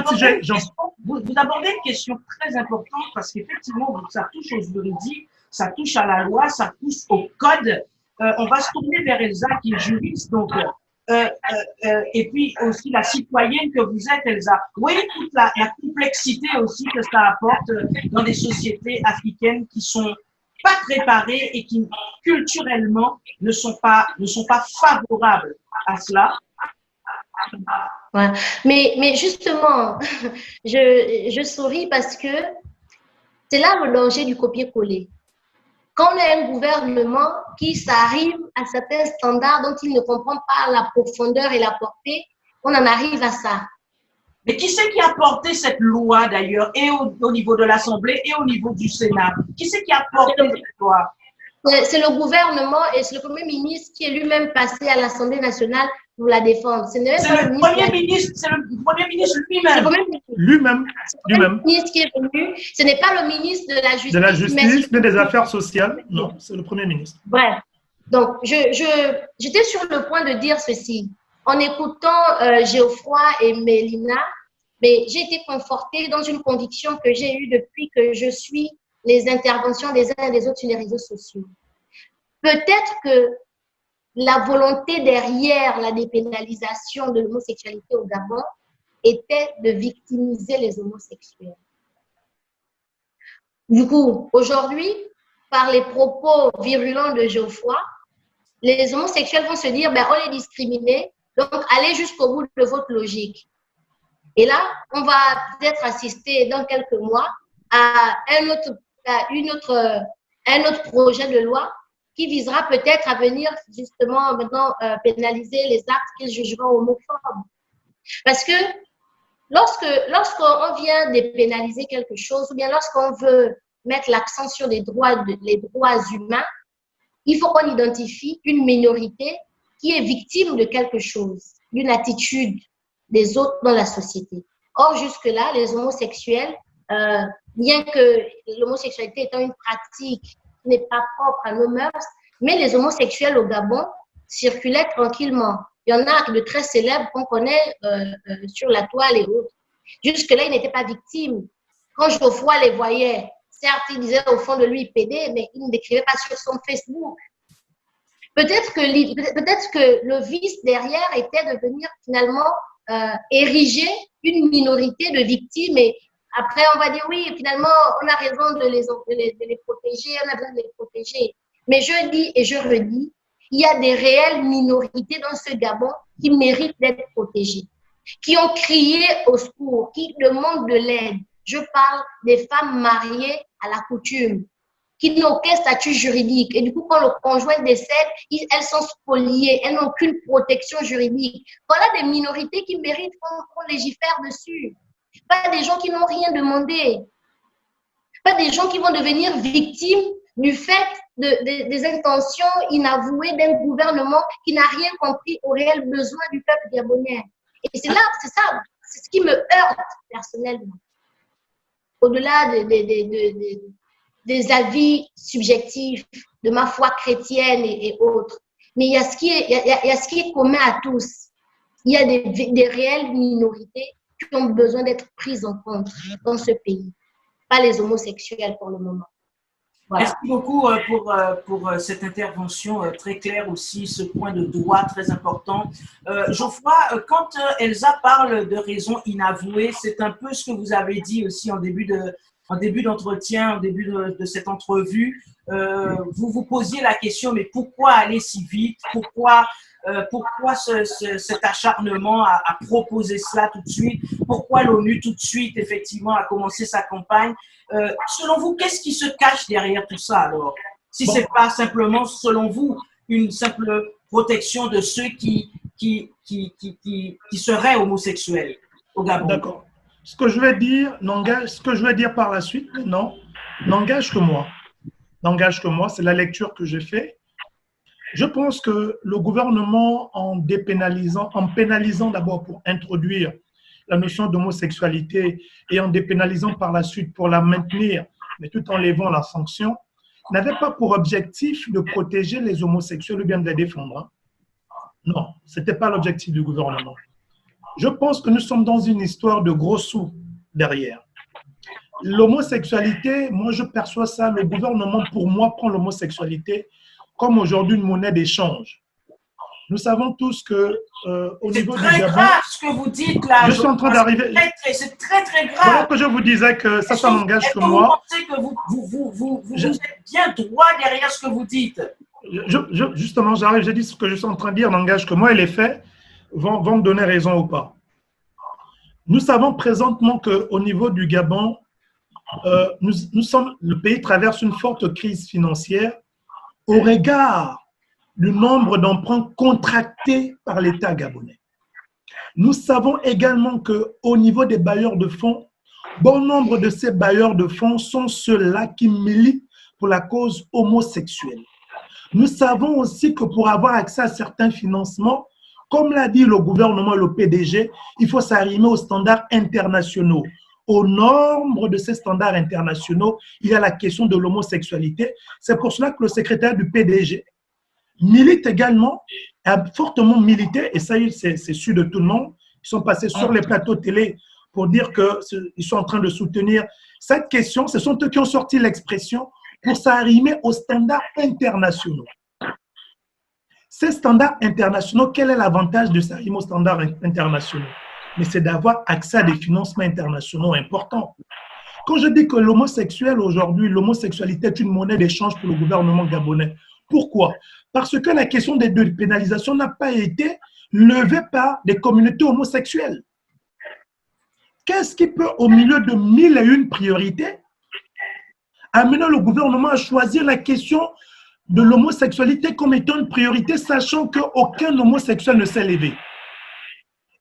abordez une question très importante parce qu'effectivement, ça touche aux juridiques, ça touche à la loi, ça touche au code. On va se tourner vers Elsa qui est juriste. Donc, et puis aussi la citoyenne que vous êtes, Elsa. Oui, toute la complexité aussi que ça apporte dans des sociétés africaines qui sont pas préparées et qui culturellement ne sont pas favorables à cela. Ouais. Mais justement, je souris parce que c'est là le danger du copier-coller. Quand on a un gouvernement qui s'arrive à certains standards dont il ne comprend pas la profondeur et la portée, on en arrive à ça. Mais qui c'est qui a porté cette loi d'ailleurs, et au niveau de l'Assemblée et au niveau du Sénat? Qui c'est qui a porté cette loi? C'est le gouvernement et c'est le Premier ministre qui est lui-même passé à l'Assemblée nationale pour la défendre. C'est le Premier ministre lui-même. Lui-même. C'est le ministre qui est venu. Ce n'est pas le ministre de la Justice. De la Justice, mais des Affaires sociales. Non, c'est le Premier ministre. Bref. Donc, j'étais sur le point de dire ceci. En écoutant Geoffroy et Mélina, mais j'ai été confortée dans une conviction que j'ai eue depuis que je suis les interventions des uns et des autres sur les réseaux sociaux. Peut-être que la volonté derrière la dépénalisation de l'homosexualité au Gabon était de victimiser les homosexuels. Du coup, aujourd'hui, par les propos virulents de Geoffroy, les homosexuels vont se dire, ben, on est discriminés, donc allez jusqu'au bout de votre logique. Et là, on va peut-être assister dans quelques mois à un autre projet de loi qui visera peut-être à venir justement maintenant pénaliser les actes qu'ils jugeront homophobes. Parce que lorsqu'on vient dépénaliser quelque chose, ou bien lorsqu'on veut mettre l'accent sur les droits humains, il faut qu'on identifie une minorité qui est victime de quelque chose, d'une attitude des autres dans la société. Or, jusque-là, les homosexuels, bien que l'homosexualité étant une pratique qui n'est pas propre à nos mœurs, mais les homosexuels au Gabon circulaient tranquillement. Il y en a de très célèbres qu'on connaît sur la toile et autres. Jusque-là, ils n'étaient pas victimes. Quand Geoffroy les voyait, certes, il disait au fond de lui PD, mais il ne décrivait pas sur son Facebook. Peut-être que le vice derrière était de venir finalement ériger une minorité de victimes et après on va dire oui, finalement on a raison de les protéger, on a besoin de les protéger. Mais je dis et je redis, il y a des réelles minorités dans ce Gabon qui méritent d'être protégées, qui ont crié au secours, qui demandent de l'aide. Je parle des femmes mariées à la coutume, qui n'ont aucun statut juridique. Et du coup, quand le conjoint décède, elles sont spoliées, elles n'ont aucune protection juridique. Voilà des minorités qui méritent qu'on légifère dessus. Pas des gens qui n'ont rien demandé. Pas des gens qui vont devenir victimes du fait des intentions inavouées d'un gouvernement qui n'a rien compris aux réels besoins du peuple gabonais. Et c'est ce qui me heurte personnellement. Au-delà des avis subjectifs, de ma foi chrétienne et autres. Mais il y a ce qui est commun à tous. Il y a des réelles minorités qui ont besoin d'être prises en compte dans ce pays. Pas les homosexuels pour le moment. Voilà. Merci beaucoup pour cette intervention très claire aussi, ce point de droit très important. Geoffroy, quand Elsa parle de raisons inavouées, c'est un peu ce que vous avez dit aussi en début d'entretien, en début de cette entrevue. Vous vous posiez la question, mais pourquoi aller si vite? Pourquoi cet acharnement à proposer cela tout de suite? Pourquoi l'ONU tout de suite, effectivement, a commencé sa campagne? Selon vous, qu'est-ce qui se cache derrière tout ça alors? Si ce n'est pas simplement, selon vous, une simple protection de ceux qui seraient homosexuels au Gabon? D'accord. Ce que je vais dire par la suite, non, n'engage que moi. N'engage que moi, c'est la lecture que j'ai faite. Je pense que le gouvernement, en pénalisant d'abord pour introduire la notion d'homosexualité et en dépénalisant par la suite pour la maintenir, mais tout en levant la sanction, n'avait pas pour objectif de protéger les homosexuels ou bien de les défendre. Non, ce n'était pas l'objectif du gouvernement. Je pense que nous sommes dans une histoire de gros sous derrière. L'homosexualité, moi je perçois ça, le gouvernement pour moi prend l'homosexualité comme aujourd'hui une monnaie d'échange. Nous savons tous que au niveau du Gabon… C'est très grave ce que vous dites là. Je suis en train d'arriver. C'est très, très grave. Voilà que je vous disais que ça n'engage que moi. Est-ce que vous pensez que vous êtes bien droit derrière ce que vous dites? Justement, j'arrive, j'ai dit ce que je suis en train de dire n'engage que moi et les faits vont me donner raison ou pas. Nous savons présentement qu'au niveau du Gabon, le pays traverse une forte crise financière au regard du nombre d'emprunts contractés par l'État gabonais. Nous savons également qu'au niveau des bailleurs de fonds, bon nombre de ces bailleurs de fonds sont ceux-là qui militent pour la cause homosexuelle. Nous savons aussi que pour avoir accès à certains financements, comme l'a dit le gouvernement et le PDG, il faut s'arrimer aux standards internationaux. Au nombre de ces standards internationaux, il y a la question de l'homosexualité. C'est pour cela que le secrétaire du PDG milite également, a fortement milité, et ça, c'est su de tout le monde. Ils sont passés sur les plateaux télé pour dire qu'ils sont en train de soutenir cette question. Ce sont eux qui ont sorti l'expression pour s'arrimer aux standards internationaux. Ces standards internationaux, quel est l'avantage de s'arrimer aux standards internationaux? Mais c'est d'avoir accès à des financements internationaux importants. Quand je dis que l'homosexuel aujourd'hui, l'homosexualité est une monnaie d'échange pour le gouvernement gabonais, pourquoi? Parce que la question des pénalisations n'a pas été levée par des communautés homosexuelles. Qu'est-ce qui peut, au milieu de 1001 priorités, amener le gouvernement à choisir la question de l'homosexualité comme étant une priorité, sachant qu'aucun homosexuel ne s'est levé?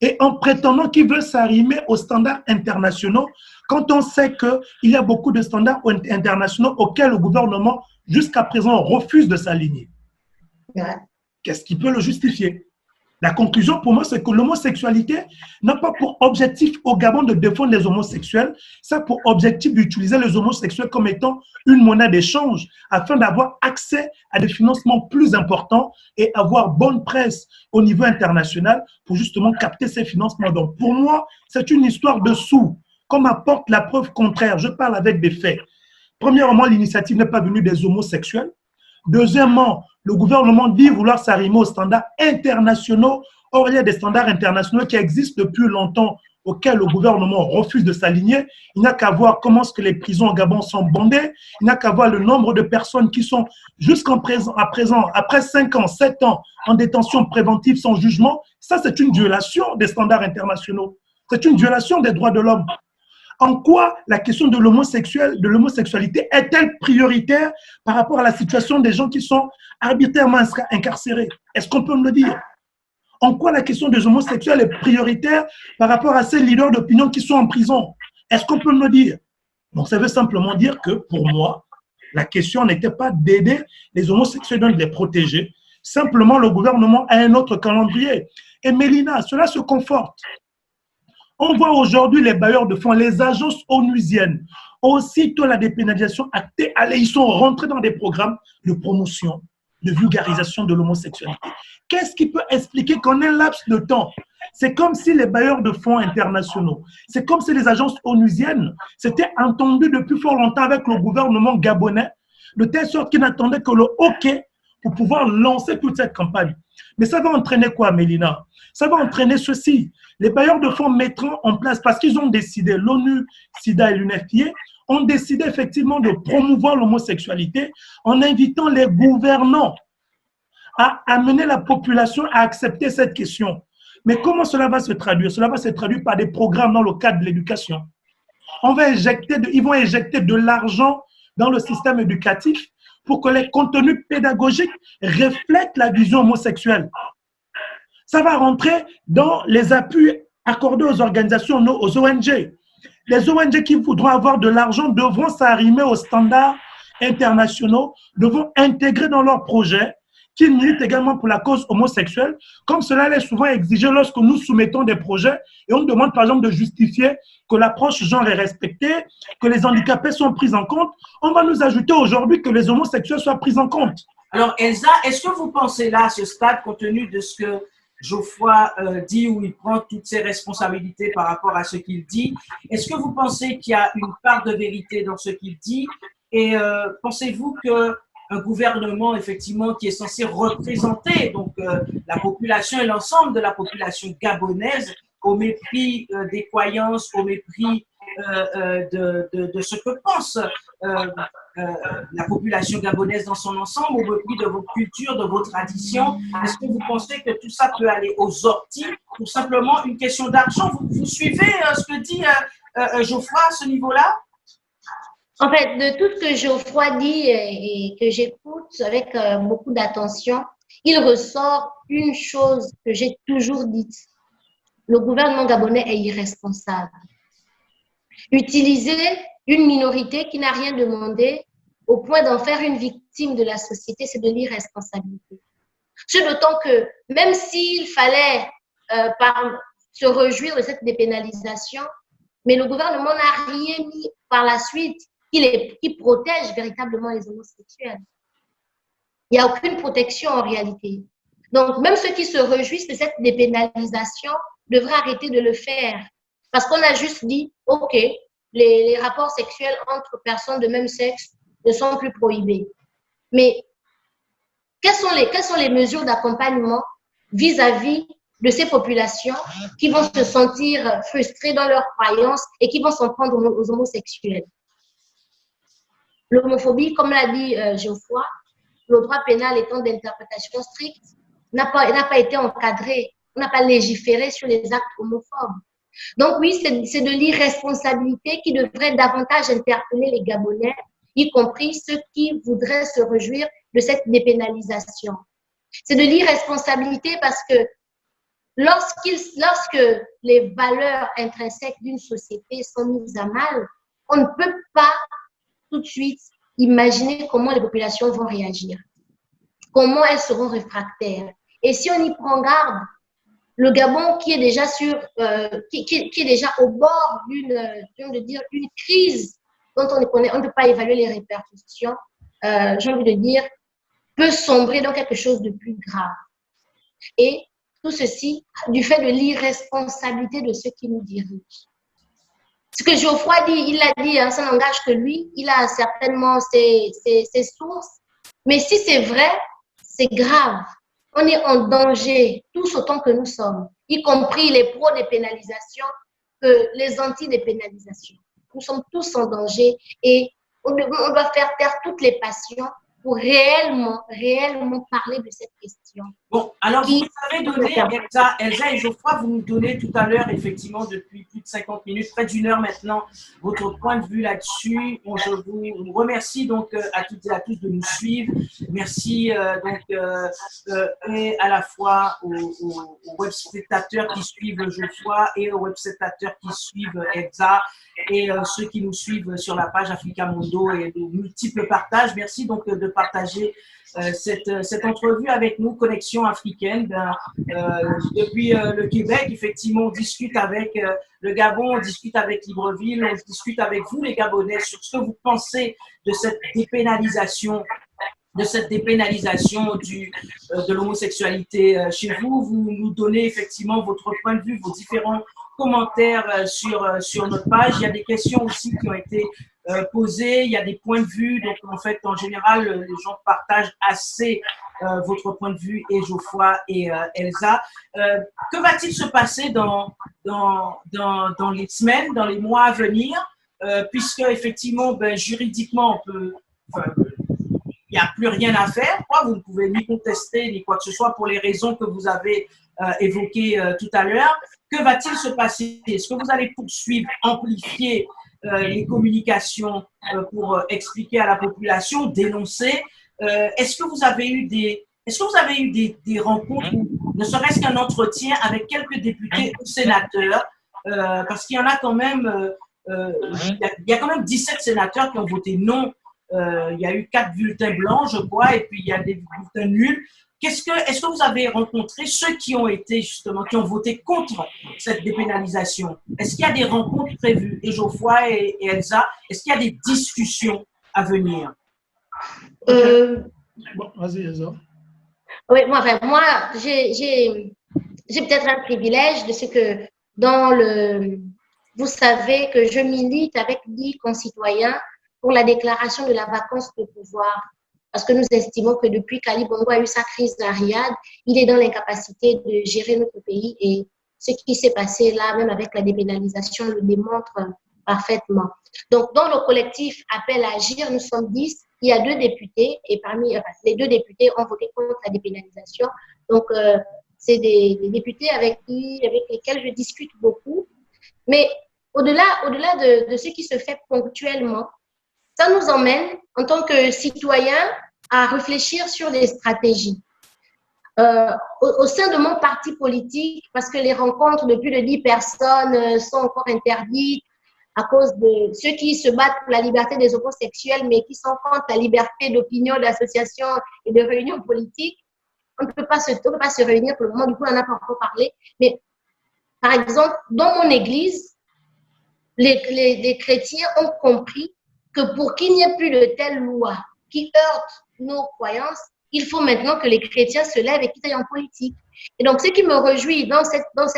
Et en prétendant qu'il veut s'arrimer aux standards internationaux, quand on sait qu'il y a beaucoup de standards internationaux auxquels le gouvernement, jusqu'à présent, refuse de s'aligner. Ouais. Qu'est-ce qui peut le justifier? La conclusion pour moi, c'est que l'homosexualité n'a pas pour objectif au Gabon de défendre les homosexuels, ça a pour objectif d'utiliser les homosexuels comme étant une monnaie d'échange afin d'avoir accès à des financements plus importants et avoir bonne presse au niveau international pour justement capter ces financements. Donc pour moi, c'est une histoire de sous. Comme apporte la preuve contraire, je parle avec des faits. Premièrement, l'initiative n'est pas venue des homosexuels. Deuxièmement, le gouvernement dit vouloir s'arrimer aux standards internationaux. Or, il y a des standards internationaux qui existent depuis longtemps auxquels le gouvernement refuse de s'aligner. Il n'y a qu'à voir comment est-ce que les prisons au Gabon sont bondées. Il n'y a qu'à voir le nombre de personnes qui sont jusqu'à présent, après 5 ans, 7 ans, en détention préventive sans jugement. Ça, c'est une violation des standards internationaux. C'est une violation des droits de l'homme. En quoi la question de l'homosexualité est-elle prioritaire par rapport à la situation des gens qui sont arbitrairement incarcérés? Est-ce qu'on peut me le dire? En quoi la question des homosexuels est prioritaire par rapport à ces leaders d'opinion qui sont en prison? Est-ce qu'on peut me le dire? Donc ça veut simplement dire que pour moi, la question n'était pas d'aider les homosexuels, de les protéger. Simplement, le gouvernement a un autre calendrier. Et Mélina, cela se conforte. On voit aujourd'hui les bailleurs de fonds, les agences onusiennes, aussitôt la dépénalisation actée, allez, ils sont rentrés dans des programmes de promotion, de vulgarisation de l'homosexualité. Qu'est-ce qui peut expliquer qu'en un laps de temps, c'est comme si les bailleurs de fonds internationaux, c'est comme si les agences onusiennes s'étaient entendues depuis fort longtemps avec le gouvernement gabonais, de telle sorte qu'ils n'attendaient que le OK pour pouvoir lancer toute cette campagne. Mais ça va entraîner quoi, Mélina? Ça va entraîner ceci. Les bailleurs de fonds mettront en place, parce qu'ils ont décidé, l'ONU, SIDA et l'UNFPA, ont décidé effectivement de promouvoir l'homosexualité en invitant les gouvernants à amener la population à accepter cette question. Mais comment cela va se traduire? Cela va se traduire par des programmes dans le cadre de l'éducation. Ils vont injecter de l'argent dans le système éducatif pour que les contenus pédagogiques reflètent la vision homosexuelle. Ça va rentrer dans les appuis accordés aux organisations, aux ONG. Les ONG qui voudront avoir de l'argent devront s'arrimer aux standards internationaux, devront intégrer dans leurs projets qu'ils militent également pour la cause homosexuelle, comme cela est souvent exigé lorsque nous soumettons des projets et on demande par exemple de justifier que l'approche genre est respectée, que les handicapés sont pris en compte. On va nous ajouter aujourd'hui que les homosexuels soient pris en compte. Alors Elsa, est-ce que vous pensez là, à ce stade, compte tenu de ce que Geoffroy dit, où il prend toutes ses responsabilités par rapport à ce qu'il dit, est-ce que vous pensez qu'il y a une part de vérité dans ce qu'il dit? Et pensez-vous que un gouvernement effectivement qui est censé représenter donc la population et l'ensemble de la population gabonaise au mépris des croyances, au mépris de ce que pense la population gabonaise dans son ensemble, au mépris de vos cultures, de vos traditions. Est-ce que vous pensez que tout ça peut aller aux orties pour simplement une question d'argent? Vous suivez ce que dit Geoffroy à ce niveau-là? En fait, de tout ce que Geoffroy dit et que j'écoute avec beaucoup d'attention, il ressort une chose que j'ai toujours dite. Le gouvernement gabonais est irresponsable. Utiliser une minorité qui n'a rien demandé au point d'en faire une victime de la société, c'est de l'irresponsabilité. D'autant que même s'il fallait se réjouir de cette dépénalisation, mais le gouvernement n'a rien mis par la suite qui protège véritablement les homosexuels. Il n'y a aucune protection en réalité. Donc, même ceux qui se réjouissent de cette dépénalisation devraient arrêter de le faire. Parce qu'on a juste dit, OK, les rapports sexuels entre personnes de même sexe ne sont plus prohibés. Mais quelles sont les mesures d'accompagnement vis-à-vis de ces populations qui vont se sentir frustrées dans leurs croyances et qui vont s'en prendre aux homosexuels? L'homophobie, comme l'a dit Geoffroy, le droit pénal étant d'interprétation stricte, n'a pas été encadré, on n'a pas légiféré sur les actes homophobes. Donc oui, c'est de l'irresponsabilité qui devrait davantage interpeller les Gabonais, y compris ceux qui voudraient se réjouir de cette dépénalisation. C'est de l'irresponsabilité parce que lorsque les valeurs intrinsèques d'une société sont mises à mal, on ne peut pas tout de suite imaginer comment les populations vont réagir, comment elles seront réfractaires. Et si on y prend garde, le Gabon qui est déjà qui est déjà au bord d'une crise dont on ne peut pas évaluer les répercussions, j'ai envie de dire, peut sombrer dans quelque chose de plus grave. Et tout ceci du fait de l'irresponsabilité de ceux qui nous dirigent. Ce que Geoffroy dit, il l'a dit, hein, ça n'engage que lui, il a certainement ses sources, mais si c'est vrai, c'est grave. On est en danger, tous autant que nous sommes, y compris les pro-dépénalisation que les anti-dépénalisation. Nous sommes tous en danger et on doit faire taire toutes les passions pour réellement parler de cette question. Bon, alors vous nous avez donné, Elsa et Geoffroy, vous nous donnez tout à l'heure, effectivement, depuis plus de 50 minutes, près d'une heure maintenant, votre point de vue là-dessus. Bon, je vous remercie donc à toutes et à tous de nous suivre. Merci et à la fois aux web spectateurs qui suivent Geoffroy et aux web spectateurs qui suivent Elsa et ceux qui nous suivent sur la page Africa Mundo et de multiples partages. Merci donc de partager cette entrevue avec nous, Connexion africaine. Depuis le Québec, effectivement, on discute avec le Gabon, on discute avec Libreville, on discute avec vous, les Gabonais, sur ce que vous pensez de cette dépénalisation de l'homosexualité chez vous. Vous nous donnez effectivement votre point de vue, vos différents commentaires sur notre page. Il y a des questions aussi qui ont été posées, il y a des points de vue. Donc, en fait, en général, les gens partagent assez votre point de vue, et Geoffroy et Elsa. Que va-t-il se passer dans les semaines, dans les mois à venir, puisque, effectivement, juridiquement, il n'y a plus rien à faire. Vous ne pouvez ni contester, ni quoi que ce soit pour les raisons que vous avez évoquées tout à l'heure. Que va-t-il se passer? Est-ce que vous allez poursuivre, amplifier les communications pour expliquer à la population, dénoncer? Est-ce que vous avez eu des rencontres, ou ne serait-ce qu'un entretien avec quelques députés ou sénateurs, parce qu'il y en a quand même, il y a quand même 17 sénateurs qui ont voté non. Il y a eu 4 bulletins blancs, je crois, et puis il y a des bulletins nuls. Est-ce que vous avez rencontré ceux qui ont voté contre cette dépénalisation? Est-ce qu'il y a des rencontres prévues? Et Geoffroy et Elsa, est-ce qu'il y a des discussions à venir? Bon, vas-y, Elsa. Oui, moi, j'ai peut-être un privilège de ce que vous savez que je milite avec 10 concitoyens pour la déclaration de la vacance de pouvoir parce que nous estimons que depuis qu'Ali Bongo a eu sa crise à Riyad, il est dans l'incapacité de gérer notre pays et ce qui s'est passé là, même avec la dépénalisation, le démontre parfaitement. Donc, dans le collectif Appel à agir, nous sommes 10. Il y a 2 députés et parmi les 2 députés ont voté contre la dépénalisation. Donc, c'est des députés avec lesquels je discute beaucoup. Mais au-delà de ce qui se fait ponctuellement, ça nous emmène en tant que citoyens à réfléchir sur des stratégies. Au sein de mon parti politique, parce que les rencontres de plus de 10 personnes sont encore interdites à cause de ceux qui se battent pour la liberté des homosexuels, mais qui sont contre la liberté d'opinion, d'association et de réunion politique, on ne peut pas se réunir pour le moment, du coup, on n'en a pas encore parlé. Mais par exemple, dans mon église, les chrétiens ont compris que pour qu'il n'y ait plus de telles lois qui heurtent nos croyances, il faut maintenant que les chrétiens se lèvent et qu'ils aillent en politique. Et donc, ce qui me réjouit dans cette crise.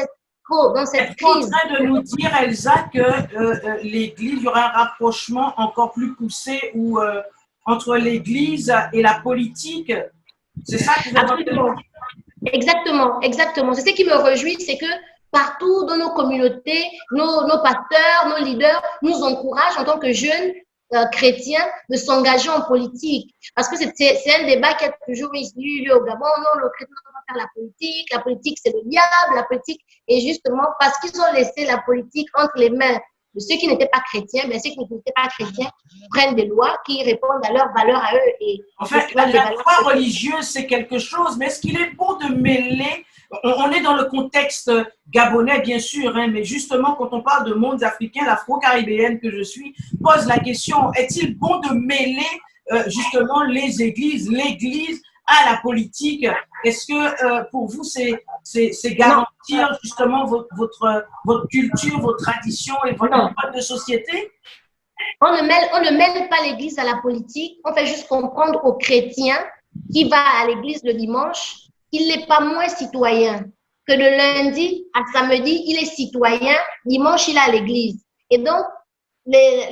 en train de nous dire, Elsa, que l'Église, il y aura un rapprochement encore plus poussé entre l'Église et la politique. C'est ça que vous avez entendu? Exactement. C'est ce qui me réjouit, c'est que partout dans nos communautés, nos pasteurs, nos leaders nous encouragent en tant que jeunes chrétiens de s'engager en politique. Parce que c'est un débat qui a toujours eu lieu au Gabon. Non, le chrétien ne va pas faire la politique c'est le diable, la politique. Et justement, parce qu'ils ont laissé la politique entre les mains de ceux qui n'étaient pas chrétiens, mais ceux qui n'étaient pas chrétiens prennent des lois qui répondent à leurs valeurs à eux. Et en fait, la foi religieuse, c'est quelque chose, mais est-ce qu'il est bon de mêler? On est dans le contexte gabonais, bien sûr, hein, mais justement, quand on parle de mondes africains, l'afro-caribéenne que je suis pose la question, est-il bon de mêler justement les églises, l'église à la politique? Est-ce que pour vous, c'est garantir justement votre culture, vos traditions et votre mode de société? On ne mêle pas l'église à la politique, on fait juste comprendre aux chrétiens qui va à l'église le dimanche qu'il n'est pas moins citoyen, que de lundi à samedi, il est citoyen, dimanche, il est à l'église. Et donc, les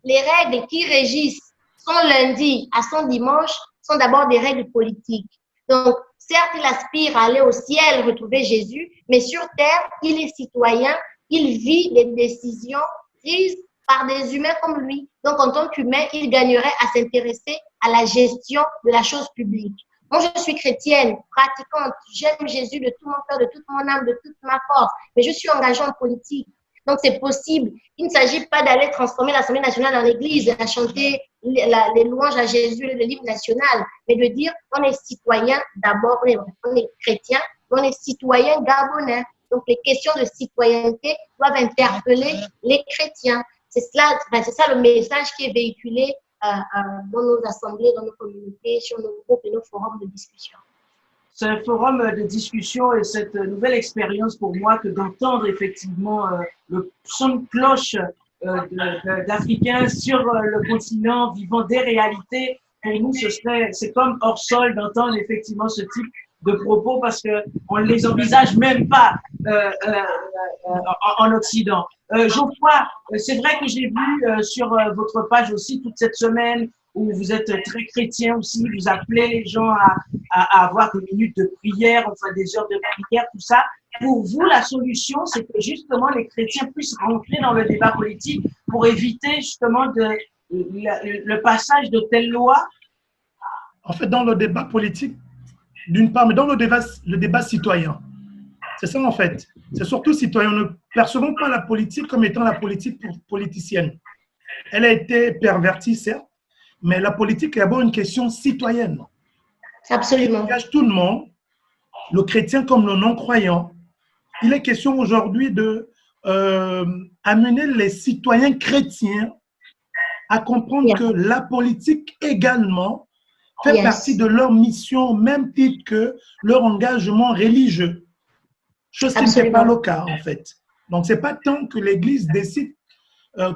règles qui régissent son lundi à son dimanche sont d'abord des règles politiques. Donc, certes, il aspire à aller au ciel, retrouver Jésus, mais sur terre, il est citoyen, il vit les décisions prises par des humains comme lui. Donc, en tant qu'humain, il gagnerait à s'intéresser à la gestion de la chose publique. Moi, je suis chrétienne, pratiquante, j'aime Jésus de tout mon cœur, de toute mon âme, de toute ma force, mais je suis engagée en politique. Donc, c'est possible. Il ne s'agit pas d'aller transformer l'Assemblée nationale en église, à chanter les louanges à Jésus, le livre national, mais de dire on est citoyen d'abord, on est chrétien, on est citoyen gabonais. Donc, les questions de citoyenneté doivent interpeller les chrétiens. C'est ça le message qui est véhiculé dans nos assemblées, dans nos communautés, sur nos groupes et nos forums de discussion. C'est un forum de discussion et cette nouvelle expérience pour moi que d'entendre effectivement le son de cloche d'Africains sur le continent vivant des réalités. Pour nous, c'est comme hors sol d'entendre effectivement ce type de propos parce qu'on ne les envisage même pas en Occident. Geoffroy, c'est vrai que j'ai vu sur votre page aussi toute cette semaine où vous êtes très chrétien aussi, vous appelez les gens à avoir des minutes de prière, enfin des heures de prière, tout ça. Pour vous, la solution, c'est que justement les chrétiens puissent rentrer dans le débat politique pour éviter justement le passage de telles lois? En fait, dans le débat politique, d'une part, mais dans le débat citoyen, c'est ça en fait. C'est surtout citoyen. Nous ne percevons pas la politique comme étant la politique politicienne. Elle a été pervertie, certes, mais la politique est d'abord une question citoyenne. Absolument. Elle engage tout le monde, le chrétien comme le non-croyant. Il est question aujourd'hui de amener les citoyens chrétiens à comprendre que la politique également fait partie de leur mission, au même titre que leur engagement religieux. Chose qui ne fait pas le cas, en fait. Donc, ce n'est pas tant que l'Église décide,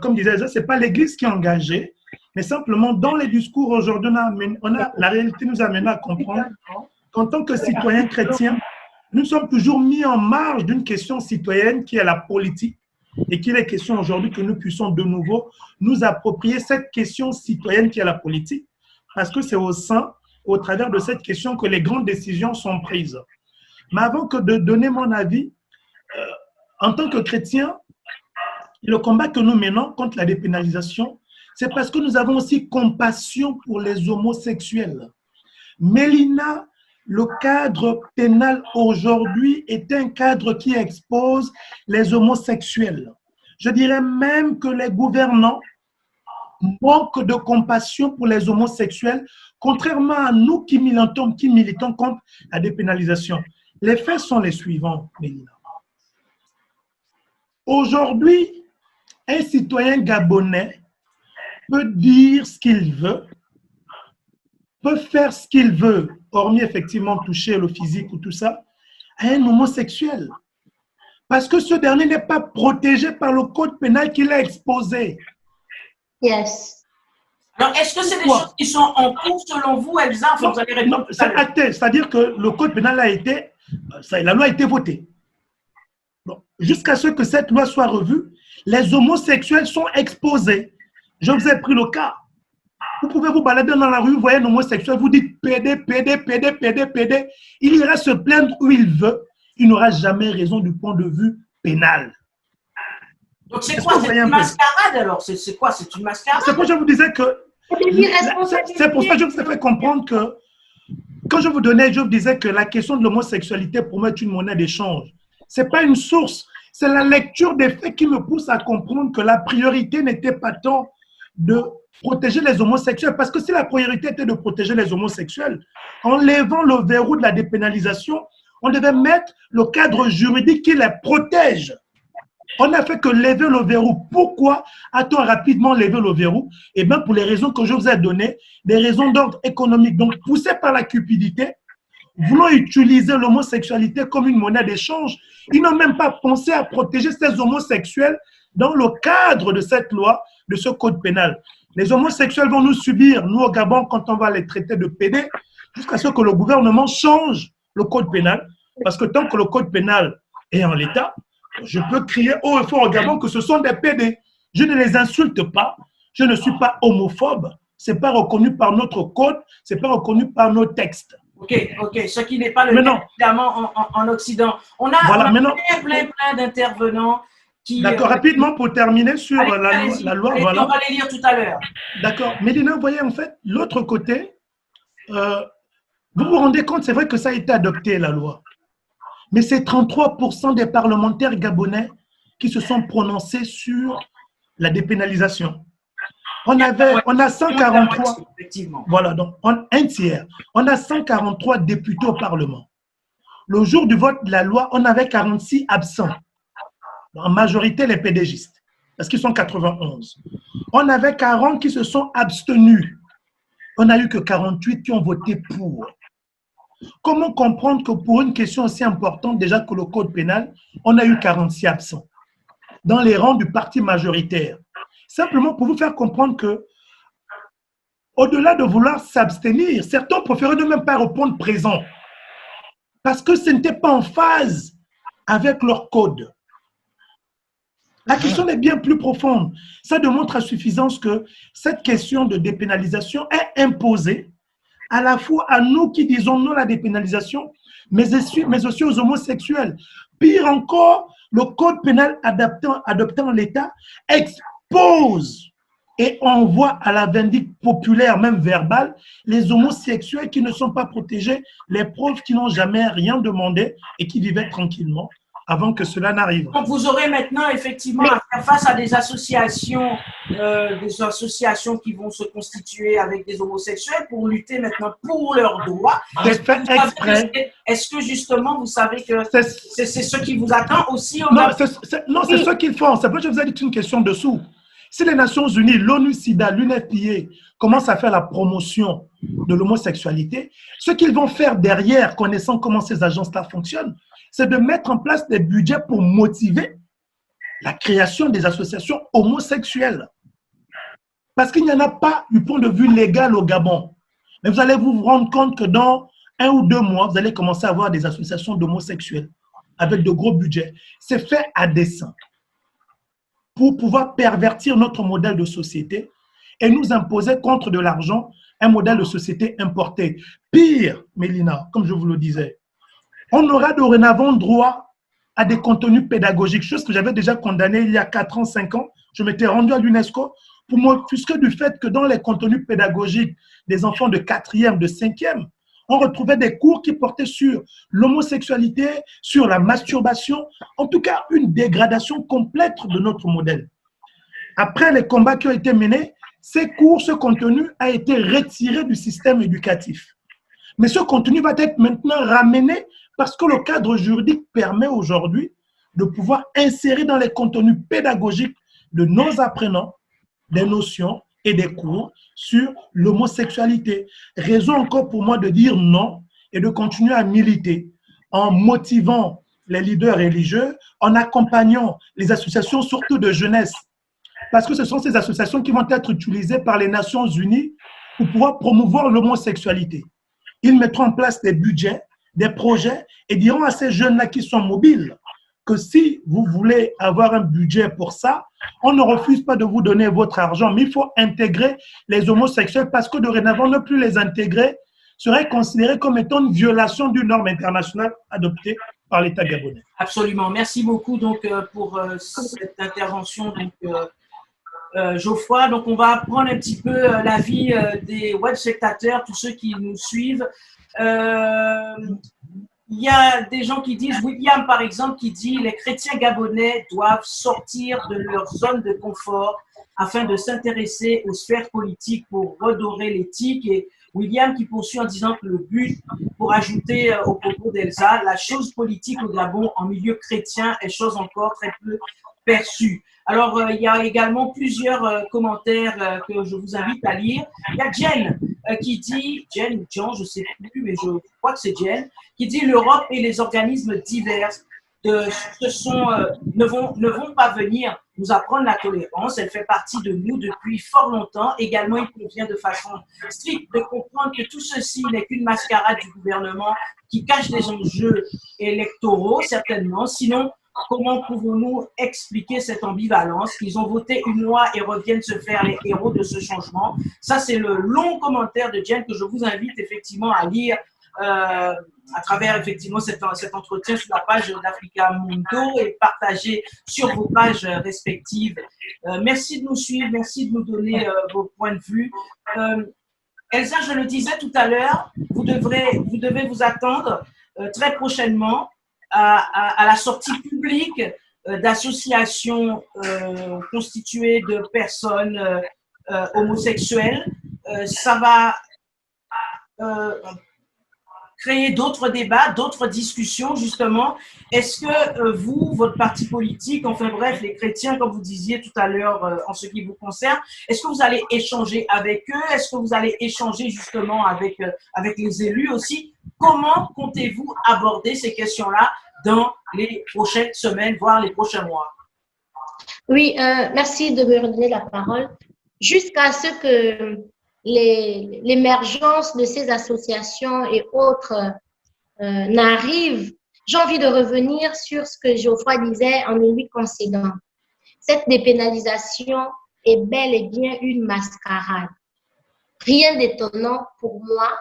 comme disait ça, ce n'est pas l'Église qui est engagée, mais simplement dans les discours aujourd'hui, la réalité nous amène à comprendre qu'en tant que citoyens chrétiens, nous sommes toujours mis en marge d'une question citoyenne qui est la politique et qu'il est question aujourd'hui que nous puissions de nouveau nous approprier cette question citoyenne qui est la politique parce que c'est au sein, au travers de cette question que les grandes décisions sont prises. Mais avant que de donner mon avis, en tant que chrétien, le combat que nous menons contre la dépénalisation, c'est parce que nous avons aussi compassion pour les homosexuels. Mélina, le cadre pénal aujourd'hui est un cadre qui expose les homosexuels. Je dirais même que les gouvernants manquent de compassion pour les homosexuels, contrairement à nous qui militons contre la dépénalisation. Les faits sont les suivants, Mélina. Aujourd'hui, un citoyen gabonais peut dire ce qu'il veut, peut faire ce qu'il veut, hormis effectivement toucher le physique ou tout ça, à un homosexuel. Parce que ce dernier n'est pas protégé par le code pénal qu'il a exposé. Yes. Alors, est-ce que c'est des choses qui sont en cours selon vous, Elsa? Non, c'est acté, c'est-à-dire que le code pénal a été, la loi a été votée. Jusqu'à ce que cette loi soit revue, les homosexuels sont exposés. Je vous ai pris le cas. Vous pouvez vous balader dans la rue, vous voyez un homosexuel, vous dites PD, PD, PD, PD, PD. Il ira se plaindre où il veut. Il n'aura jamais raison du point de vue pénal. Donc c'est quoi? C'est une mascarade alors? C'est quoi? C'est une mascarade? C'est pour ça que je vous disais que... C'est pour ça que je vous ai fait comprendre que quand je vous disais que la question de l'homosexualité pour moi est une monnaie d'échange. Ce n'est pas une source. C'est la lecture des faits qui me pousse à comprendre que la priorité n'était pas tant de protéger les homosexuels. Parce que si la priorité était de protéger les homosexuels, en levant le verrou de la dépénalisation, on devait mettre le cadre juridique qui les protège. On n'a fait que lever le verrou. Pourquoi a-t-on rapidement levé le verrou? Eh bien, pour les raisons que je vous ai données, des raisons d'ordre économique. Donc, poussés par la cupidité, voulant utiliser l'homosexualité comme une monnaie d'échange, ils n'ont même pas pensé à protéger ces homosexuels dans le cadre de cette loi, de ce code pénal. Les homosexuels vont nous subir, nous au Gabon, quand on va les traiter de PD, jusqu'à ce que le gouvernement change le code pénal. Parce que tant que le code pénal est en l'état, je peux crier haut et fort au Gabon que ce sont des PD. Je ne les insulte pas, je ne suis pas homophobe, ce n'est pas reconnu par notre code, ce n'est pas reconnu par nos textes. Ok, ce qui n'est pas le cas évidemment en Occident. On a, voilà, plein d'intervenants qui... D'accord, rapidement pour terminer sur la loi. Voilà. On va les lire tout à l'heure. D'accord, Mélina, vous voyez en fait, l'autre côté, vous vous rendez compte, c'est vrai que ça a été adopté la loi, mais c'est 33% des parlementaires gabonais qui se sont prononcés sur la dépénalisation. On a 143, voilà, donc un tiers. On a 143 députés au Parlement. Le jour du vote de la loi, on avait 46 absents. En majorité, les pédégistes, parce qu'ils sont 91. On avait 40 qui se sont abstenus. On n'a eu que 48 qui ont voté pour. Comment comprendre que pour une question aussi importante, déjà que le code pénal, on a eu 46 absents dans les rangs du parti majoritaire? Simplement pour vous faire comprendre que, au-delà de vouloir s'abstenir, certains préféraient ne même pas répondre présent parce que ce n'était pas en phase avec leur code. La question est bien plus profonde. Ça démontre à suffisance que cette question de dépénalisation est imposée à la fois à nous qui disons non à la dépénalisation, mais aussi aux homosexuels. Pire encore, le code pénal adopté en l'État expose et envoie à la vindicte populaire, même verbale, les homosexuels qui ne sont pas protégés, les pauvres qui n'ont jamais rien demandé et qui vivaient tranquillement avant que cela n'arrive. Donc vous aurez maintenant effectivement à faire face à des associations qui vont se constituer avec des homosexuels pour lutter maintenant pour leurs droits. Est-ce que justement vous savez que c'est ce qui vous attend aussi? Non, c'est ce qu'ils font. C'est pour ça que je vous ai dit une question dessous. Si les Nations Unies, l'ONU-SIDA, l'UNFPA commencent à faire la promotion de l'homosexualité, ce qu'ils vont faire derrière, connaissant comment ces agences-là fonctionnent, c'est de mettre en place des budgets pour motiver la création des associations homosexuelles. Parce qu'il n'y en a pas du point de vue légal au Gabon. Mais vous allez vous rendre compte que dans 1 ou 2 mois, vous allez commencer à avoir des associations d'homosexuels avec de gros budgets. C'est fait à dessein pour pouvoir pervertir notre modèle de société et nous imposer contre de l'argent un modèle de société importé. Pire, Mélina, comme je vous le disais, on aura dorénavant droit à des contenus pédagogiques, chose que j'avais déjà condamnée il y a 4 ans, 5 ans. Je m'étais rendu à l'UNESCO pour m'offusquer du fait que dans les contenus pédagogiques des enfants de 4e, de 5e, on retrouvait des cours qui portaient sur l'homosexualité, sur la masturbation, en tout cas une dégradation complète de notre modèle. Après les combats qui ont été menés, ces cours, ce contenu a été retiré du système éducatif. Mais ce contenu va être maintenant ramené parce que le cadre juridique permet aujourd'hui de pouvoir insérer dans les contenus pédagogiques de nos apprenants des notions et des cours sur l'homosexualité. Raison encore pour moi de dire non et de continuer à militer en motivant les leaders religieux, en accompagnant les associations, surtout de jeunesse. Parce que ce sont ces associations qui vont être utilisées par les Nations Unies pour pouvoir promouvoir l'homosexualité. Ils mettront en place des budgets, des projets et diront à ces jeunes-là qui sont mobiles que si vous voulez avoir un budget pour ça, on ne refuse pas de vous donner votre argent, mais il faut intégrer les homosexuels parce que dorénavant, ne plus les intégrer serait considéré comme étant une violation d'une norme internationale adoptée par l'État gabonais. Absolument. Merci beaucoup donc, pour cette intervention, Geoffroy. Donc, on va prendre un petit peu l'avis des web spectateurs, tous ceux qui nous suivent. Il y a des gens qui disent, William par exemple, qui dit les chrétiens gabonais doivent sortir de leur zone de confort afin de s'intéresser aux sphères politiques pour redorer l'éthique. Et William qui poursuit en disant que le but, pour ajouter au propos d'Elsa, la chose politique au Gabon en milieu chrétien est chose encore très peu perçue. Alors, il y a également plusieurs commentaires que je vous invite à lire. Il y a Jen qui dit, Jen, Jean, je ne sais plus, mais je crois que c'est Jen, qui dit l'Europe et les organismes divers ne vont pas venir nous apprendre la tolérance. Elle fait partie de nous depuis fort longtemps. Également, il convient de façon stricte de comprendre que tout ceci n'est qu'une mascarade du gouvernement qui cache des enjeux électoraux, certainement. Sinon, comment pouvons-nous expliquer cette ambivalence qu'ils ont voté une loi et reviennent se faire les héros de ce changement? Ça, c'est le long commentaire de Jen que je vous invite effectivement à lire à travers effectivement cet entretien sur la page d'Africa Mundo et partager sur vos pages respectives. Merci de nous suivre, merci de nous donner vos points de vue. Elsa, je le disais tout à l'heure, vous devez vous attendre très prochainement à la sortie publique d'associations constituées de personnes homosexuelles. Ça va créer d'autres débats, d'autres discussions, justement. Est-ce que vous, votre parti politique, enfin bref, les chrétiens, comme vous disiez tout à l'heure en ce qui vous concerne, est-ce que vous allez échanger avec eux? Est-ce que vous allez échanger justement avec les élus aussi? Comment comptez-vous aborder ces questions-là dans les prochaines semaines, voire les prochains mois? Oui, merci de me redonner la parole. Jusqu'à ce que l'émergence de ces associations et autres n'arrive, j'ai envie de revenir sur ce que Geoffroy disait en minute concédant. Cette dépénalisation est bel et bien une mascarade. Rien d'étonnant pour moi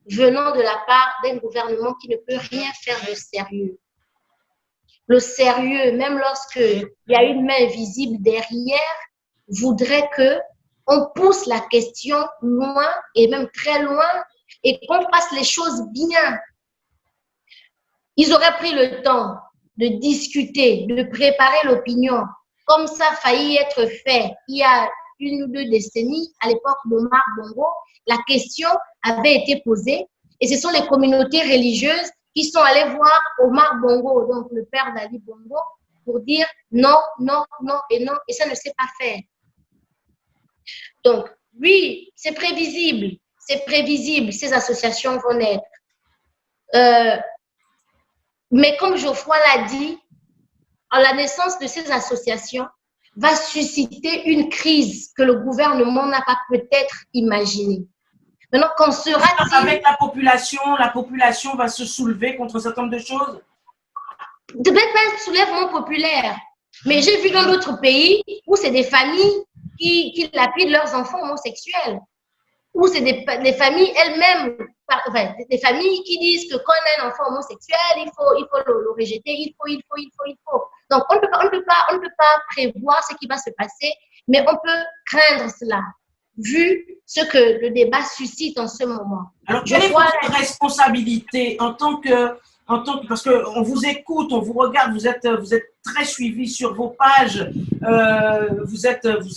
venant de la part d'un gouvernement qui ne peut rien faire de sérieux. Le sérieux, même lorsqu'il y a une main visible derrière, voudrait que on pousse la question loin et même très loin et qu'on fasse les choses bien. Ils auraient pris le temps de discuter, de préparer l'opinion, comme ça a failli être fait il y a 1 ou 2 décennies, à l'époque d'Omar Bongo. La question avait été posée et ce sont les communautés religieuses qui sont allées voir Omar Bongo, donc le père d'Ali Bongo, pour dire non, non, non et non, et ça ne s'est pas fait. Donc, oui, c'est prévisible, ces associations vont naître. Mais comme Geoffroy l'a dit, la naissance de ces associations va susciter une crise que le gouvernement n'a pas peut-être imaginée. Maintenant, qu'en sera-t-il? Avec la population va se soulever contre un certain nombre de choses? Peut-être pas un soulèvement populaire, mais j'ai vu dans d'autres pays où c'est des familles qui lapident leurs enfants homosexuels, ou c'est des familles elles-mêmes, enfin, des familles qui disent que quand on a un enfant homosexuel, il faut le rejeter, il faut. Donc, on ne peut pas prévoir ce qui va se passer, mais on peut craindre cela, vu ce que le débat suscite en ce moment. Alors, quelle est votre responsabilité parce qu'on vous écoute, on vous regarde, vous êtes très suivi sur vos pages, vous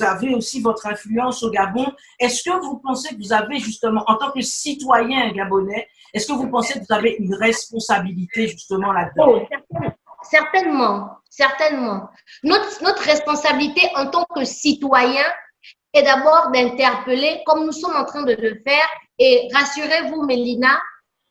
avez aussi votre influence au Gabon. Est-ce que vous pensez que vous avez justement, en tant que citoyen gabonais, est-ce que vous pensez que vous avez une responsabilité justement là-dedans? Oh, certainement. Notre responsabilité en tant que citoyen est d'abord d'interpeller, comme nous sommes en train de le faire, et rassurez-vous, Mélina,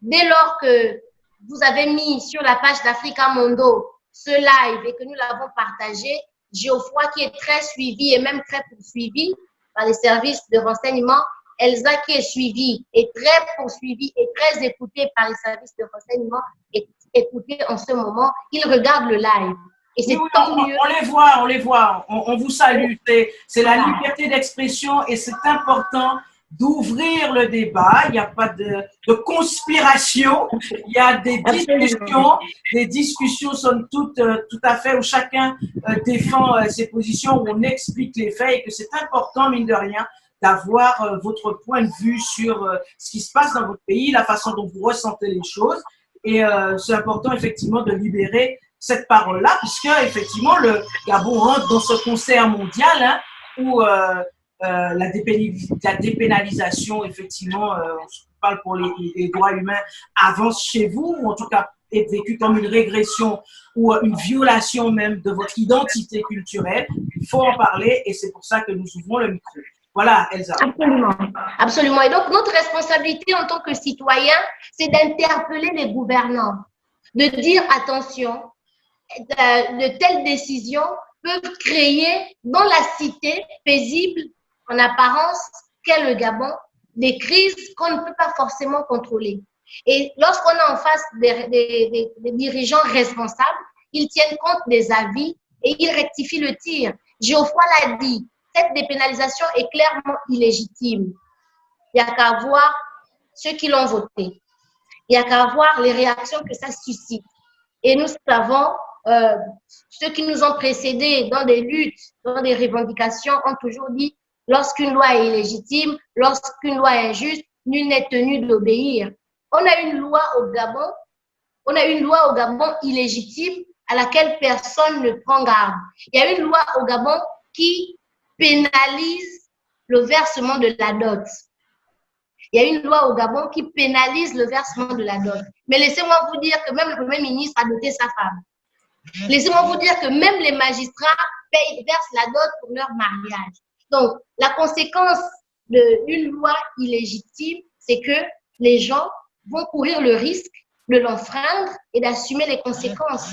dès lors que vous avez mis sur la page d'Africa Mondo ce live et que nous l'avons partagé, Geoffroy, qui est très suivi et même très poursuivi par les services de renseignement, Elsa, qui est suivie et très poursuivie et très écoutée par les services de renseignement, est écoutée en ce moment, ils regardent le live. Et c'est tant mieux. On les voit, on vous salue. C'est la liberté d'expression et c'est important d'ouvrir le débat. Il n'y a pas de conspiration, il y a des discussions somme toute tout à fait où chacun défend ses positions, où on explique les faits et que c'est important, mine de rien, d'avoir votre point de vue sur ce qui se passe dans votre pays, la façon dont vous ressentez les choses. Et c'est important, effectivement, de libérer cette parole-là, puisque, effectivement, le Gabon rentre dans ce concert mondial où la dépénalisation, effectivement, on parle pour les droits humains, avance chez vous, ou en tout cas est vécue comme une régression ou une violation même de votre identité culturelle. Il faut en parler et c'est pour ça que nous ouvrons le micro. Voilà, Elsa. Absolument. Et donc, notre responsabilité en tant que citoyen, c'est d'interpeller les gouvernants, de dire attention, de telles décisions peuvent créer dans la cité paisible, en apparence, qu'est le Gabon, des crises qu'on ne peut pas forcément contrôler. Et lorsqu'on est en face des dirigeants responsables, ils tiennent compte des avis et ils rectifient le tir. Geoffroy l'a dit, cette dépénalisation est clairement illégitime. Il n'y a qu'à voir ceux qui l'ont voté. Il n'y a qu'à voir les réactions que ça suscite. Et nous savons, ceux qui nous ont précédés dans des luttes, dans des revendications, ont toujours dit lorsqu'une loi est illégitime, lorsqu'une loi est injuste, nul n'est tenu d'obéir. On a une loi au Gabon illégitime à laquelle personne ne prend garde. Il y a une loi au Gabon qui pénalise le versement de la dot. Il y a une loi au Gabon qui pénalise le versement de la dot. Mais laissez-moi vous dire que même le Premier ministre a doté sa femme. Laissez-moi vous dire que même les magistrats versent la dot pour leur mariage. Donc, la conséquence d'une loi illégitime, c'est que les gens vont courir le risque de l'enfreindre et d'assumer les conséquences.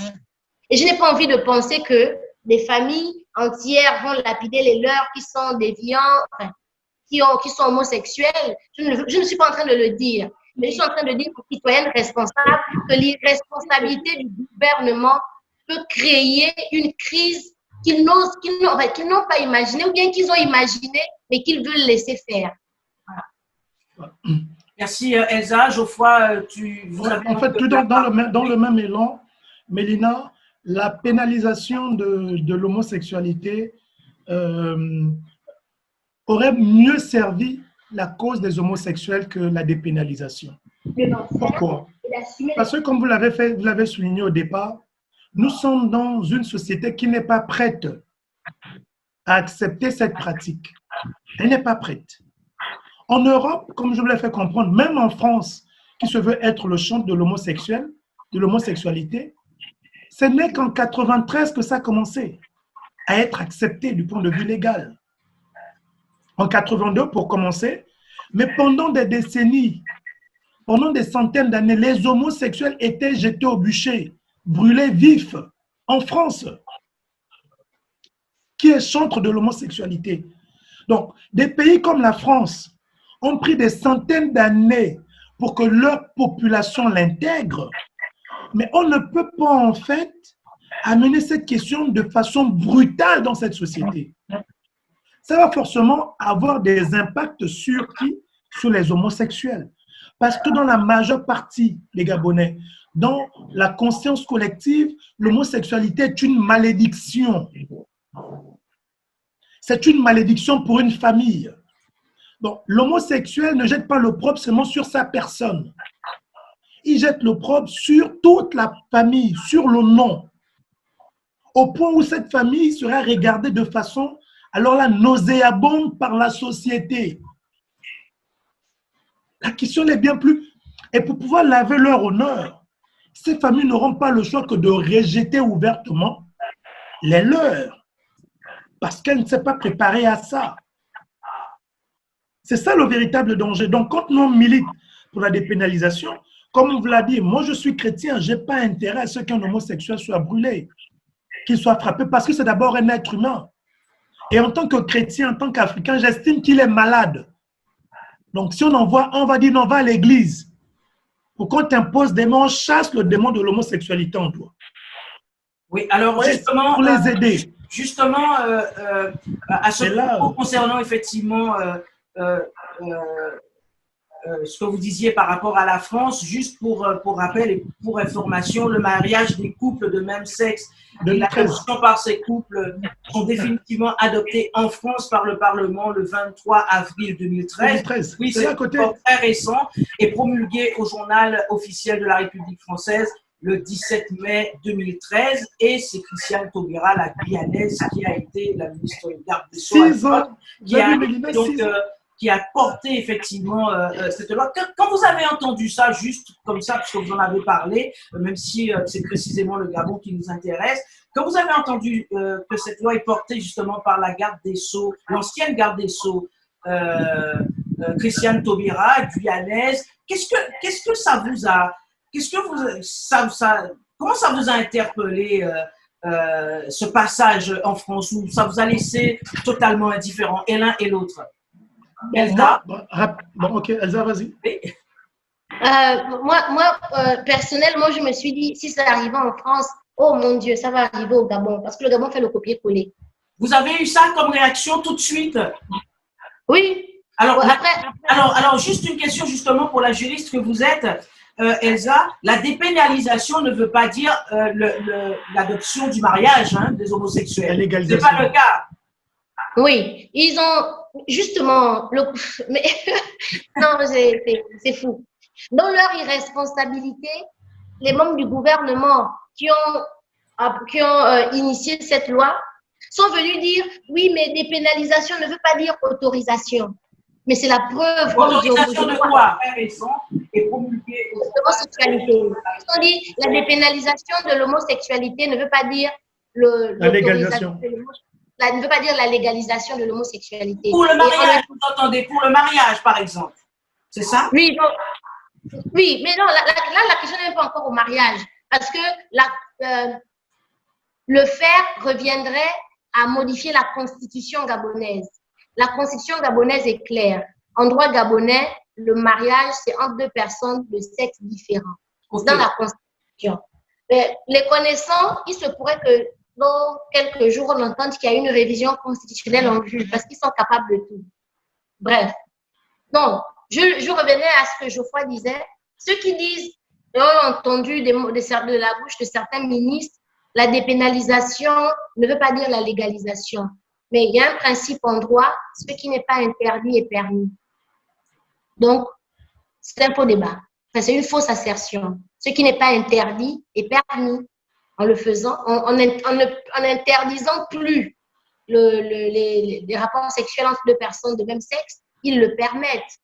Et je n'ai pas envie de penser que des familles entières vont lapider les leurs qui sont déviants, enfin, qui sont homosexuels. Je ne suis pas en train de le dire, mais je suis en train de dire aux citoyennes responsables que l'irresponsabilité du gouvernement peut créer une crise qu'ils n'ont pas imaginée ou bien qu'ils ont imaginée, mais qu'ils veulent laisser faire. Voilà. Merci Elsa. Geoffroy, en fait, tout dans le même élan, Mélina, la pénalisation de l'homosexualité aurait mieux servi la cause des homosexuels que la dépénalisation. Pourquoi? Parce que comme vous l'avez souligné au départ, nous sommes dans une société qui n'est pas prête à accepter cette pratique. Elle n'est pas prête. En Europe, comme je vous l'ai fait comprendre, même en France, qui se veut être le champ de l'homosexualité, ce n'est qu'en 93 que ça a commencé à être accepté du point de vue légal. En 82 pour commencer, mais pendant des décennies, pendant des centaines d'années, les homosexuels étaient jetés au bûcher, brûlés vifs en France, qui est centre de l'homosexualité. Donc, des pays comme la France ont pris des centaines d'années pour que leur population l'intègre, mais on ne peut pas en fait amener cette question de façon brutale dans cette société. Ça va forcément avoir des impacts sur qui? sur les homosexuels. Parce que dans la majeure partie des Gabonais, dans la conscience collective, l'homosexualité est une malédiction. C'est une malédiction pour une famille. Donc, l'homosexuel ne jette pas l'opprobre seulement sur sa personne. Il jette l'opprobre sur toute la famille, sur le nom. Au point où cette famille sera regardée de façon, alors là, nauséabonde par la société. La question est bien plus... Et pour pouvoir laver leur honneur, ces familles n'auront pas le choix que de rejeter ouvertement les leurs. Parce qu'elles ne sont pas préparées à ça. C'est ça le véritable danger. Donc, quand on milite pour la dépénalisation, comme on vous l'a dit, moi je suis chrétien, je n'ai pas intérêt à ce qu'un homosexuel soit brûlé, qu'il soit frappé, parce que c'est d'abord un être humain. Et en tant que chrétien, en tant qu'Africain, j'estime qu'il est malade. Donc, si on en voit, on va dire non, va à l'église. Pour qu'on t'impose des mots, on chasse le démon de l'homosexualité en toi. Oui, alors justement, pour les aider. Justement, à ce propos, concernant effectivement ce que vous disiez par rapport à la France, juste pour rappel et pour information, le mariage des couples de même sexe et l'adoption par ces couples sont définitivement adoptés en France par le Parlement le 23 avril 2013. Oui, c'est très récent et promulgué au journal officiel de la République française le 17 mai 2013, et c'est Christiane Taubira, la Guyanaise, qui a été la ministre garde des Sceaux, qui a porté effectivement cette loi. Quand vous avez entendu ça, juste comme ça, parce que vous en avez parlé, même si c'est précisément le Gabon qui nous intéresse, quand vous avez entendu que cette loi est portée justement par la garde des Sceaux, l'ancienne garde des Sceaux, Christiane Taubira, Guyanaise, qu'est-ce que ça vous a... comment ça vous a interpellé ce passage en France, où ça vous a laissé totalement indifférent, et l'un et l'autre? Elsa? Ok, Elsa, vas-y. Moi, personnellement, je me suis dit, si ça arrivait en France, oh mon Dieu, ça va arriver au Gabon, parce que le Gabon fait le copier-coller. Vous avez eu ça comme réaction tout de suite? Oui. Alors, juste une question justement pour la juriste que vous êtes. Elsa, la dépénalisation ne veut pas dire l'adoption du mariage des homosexuels. Ce n'est pas le cas. Oui, ils ont justement... Mais non, c'est fou. Dans leur irresponsabilité, les membres du gouvernement qui ont initié cette loi sont venus dire « Oui, mais dépénalisation ne veut pas dire autorisation. » Mais c'est la preuve. Autorisation de quoi? L'homosexualité. Ils ont dit la dépénalisation de l'homosexualité ne veut pas dire la légalisation. Ne veut pas dire la légalisation de l'homosexualité. Pour le mariage, vous entendez, pour le mariage, par exemple. C'est ça? Oui, oui, mais non, là, la question n'est pas encore au mariage. Parce que le faire reviendrait à modifier la constitution gabonaise. La constitution gabonaise est claire. En droit gabonais, le mariage, c'est entre deux personnes de sexe différents. Okay. Dans la constitution. Mais les connaissants, il se pourrait que dans quelques jours, on entende qu'il y a une révision constitutionnelle en vue parce qu'ils sont capables de tout. Bref. Donc, je revenais à ce que Geoffroy disait. Ceux qui disent, ont entendu de la bouche de certains ministres, la dépénalisation ne veut pas dire la légalisation. Mais il y a un principe en droit, ce qui n'est pas interdit est permis. Donc, c'est un faux débat. Enfin, c'est une fausse assertion. Ce qui n'est pas interdit est permis. En le faisant, en n'interdisant plus les rapports sexuels entre deux personnes de même sexe, ils le permettent.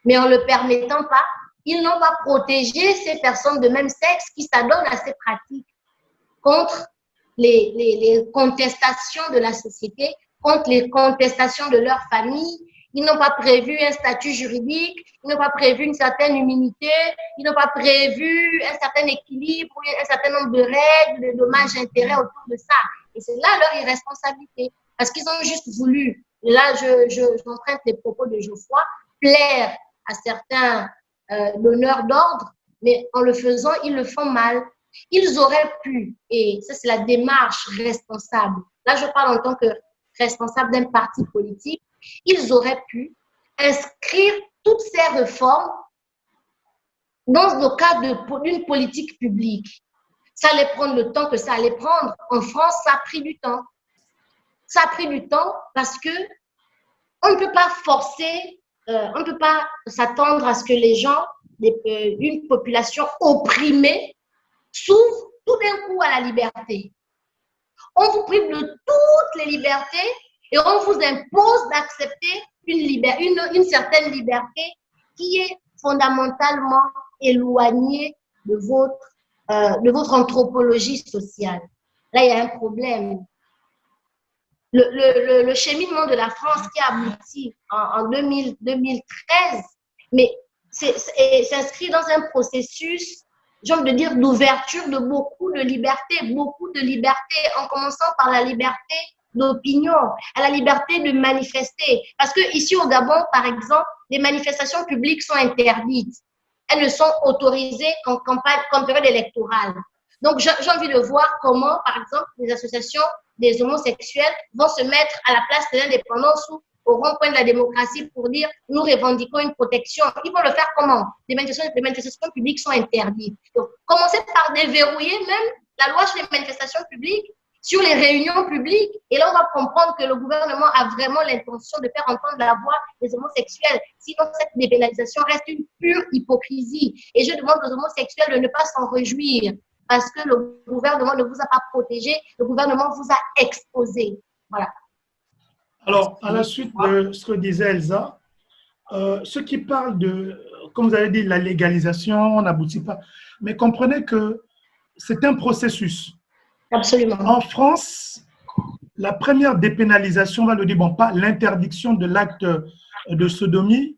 Mais en ne le permettant pas, ils n'ont pas protégé ces personnes de même sexe qui s'adonnent à ces pratiques contre les contestations de la société, contre les contestations de leur famille. Ils n'ont pas prévu un statut juridique, ils n'ont pas prévu une certaine immunité, ils n'ont pas prévu un certain équilibre, un certain nombre de règles, de dommages-intérêts autour de ça. Et c'est là leur irresponsabilité. Parce qu'ils ont juste voulu, et là j'emprunte les propos de Geoffroy, plaire à certains donneurs d'ordre, mais en le faisant, ils le font mal. Ils auraient pu, et ça c'est la démarche responsable, là je parle en tant que responsable d'un parti politique, ils auraient pu inscrire toutes ces réformes dans le cadre d'une politique publique. Ça allait prendre le temps que ça allait prendre. En France, ça a pris du temps. Ça a pris du temps parce que on ne peut pas forcer, on ne peut pas s'attendre à ce que les gens, une population opprimée, s'ouvrent tout d'un coup à la liberté. On vous prive de toutes les libertés et on vous impose d'accepter une certaine liberté qui est fondamentalement éloignée de votre anthropologie sociale. Là, il y a un problème. Le cheminement de la France qui a abouti en 2013, mais s'inscrit dans un processus, j'ai envie de dire, d'ouverture de beaucoup de libertés, en commençant par la liberté d'opinion, à la liberté de manifester. Parce que ici au Gabon, par exemple, les manifestations publiques sont interdites. Elles ne sont autorisées qu'en période électorale. Donc, j'ai envie de voir comment, par exemple, les associations des homosexuels vont se mettre à la place de l'indépendance ou au rond-point de la démocratie pour dire « nous revendiquons une protection ». Ils vont le faire comment? Les manifestations publiques sont interdites. Donc, commencez par déverrouiller même la loi sur les manifestations publiques, sur les réunions publiques. Et là, on va comprendre que le gouvernement a vraiment l'intention de faire entendre la voix des homosexuels. Sinon, cette dépénalisation reste une pure hypocrisie. Et je demande aux homosexuels de ne pas s'en réjouir parce que le gouvernement ne vous a pas protégé, le gouvernement vous a exposé. Voilà. Alors, à la suite de ce que disait Elsa, ceux qui parlent de, comme vous avez dit, la légalisation, on n'aboutit pas, mais comprenez que c'est un processus. Absolument. En France, la première dépénalisation, on va le dire, bon, pas l'interdiction de l'acte de sodomie,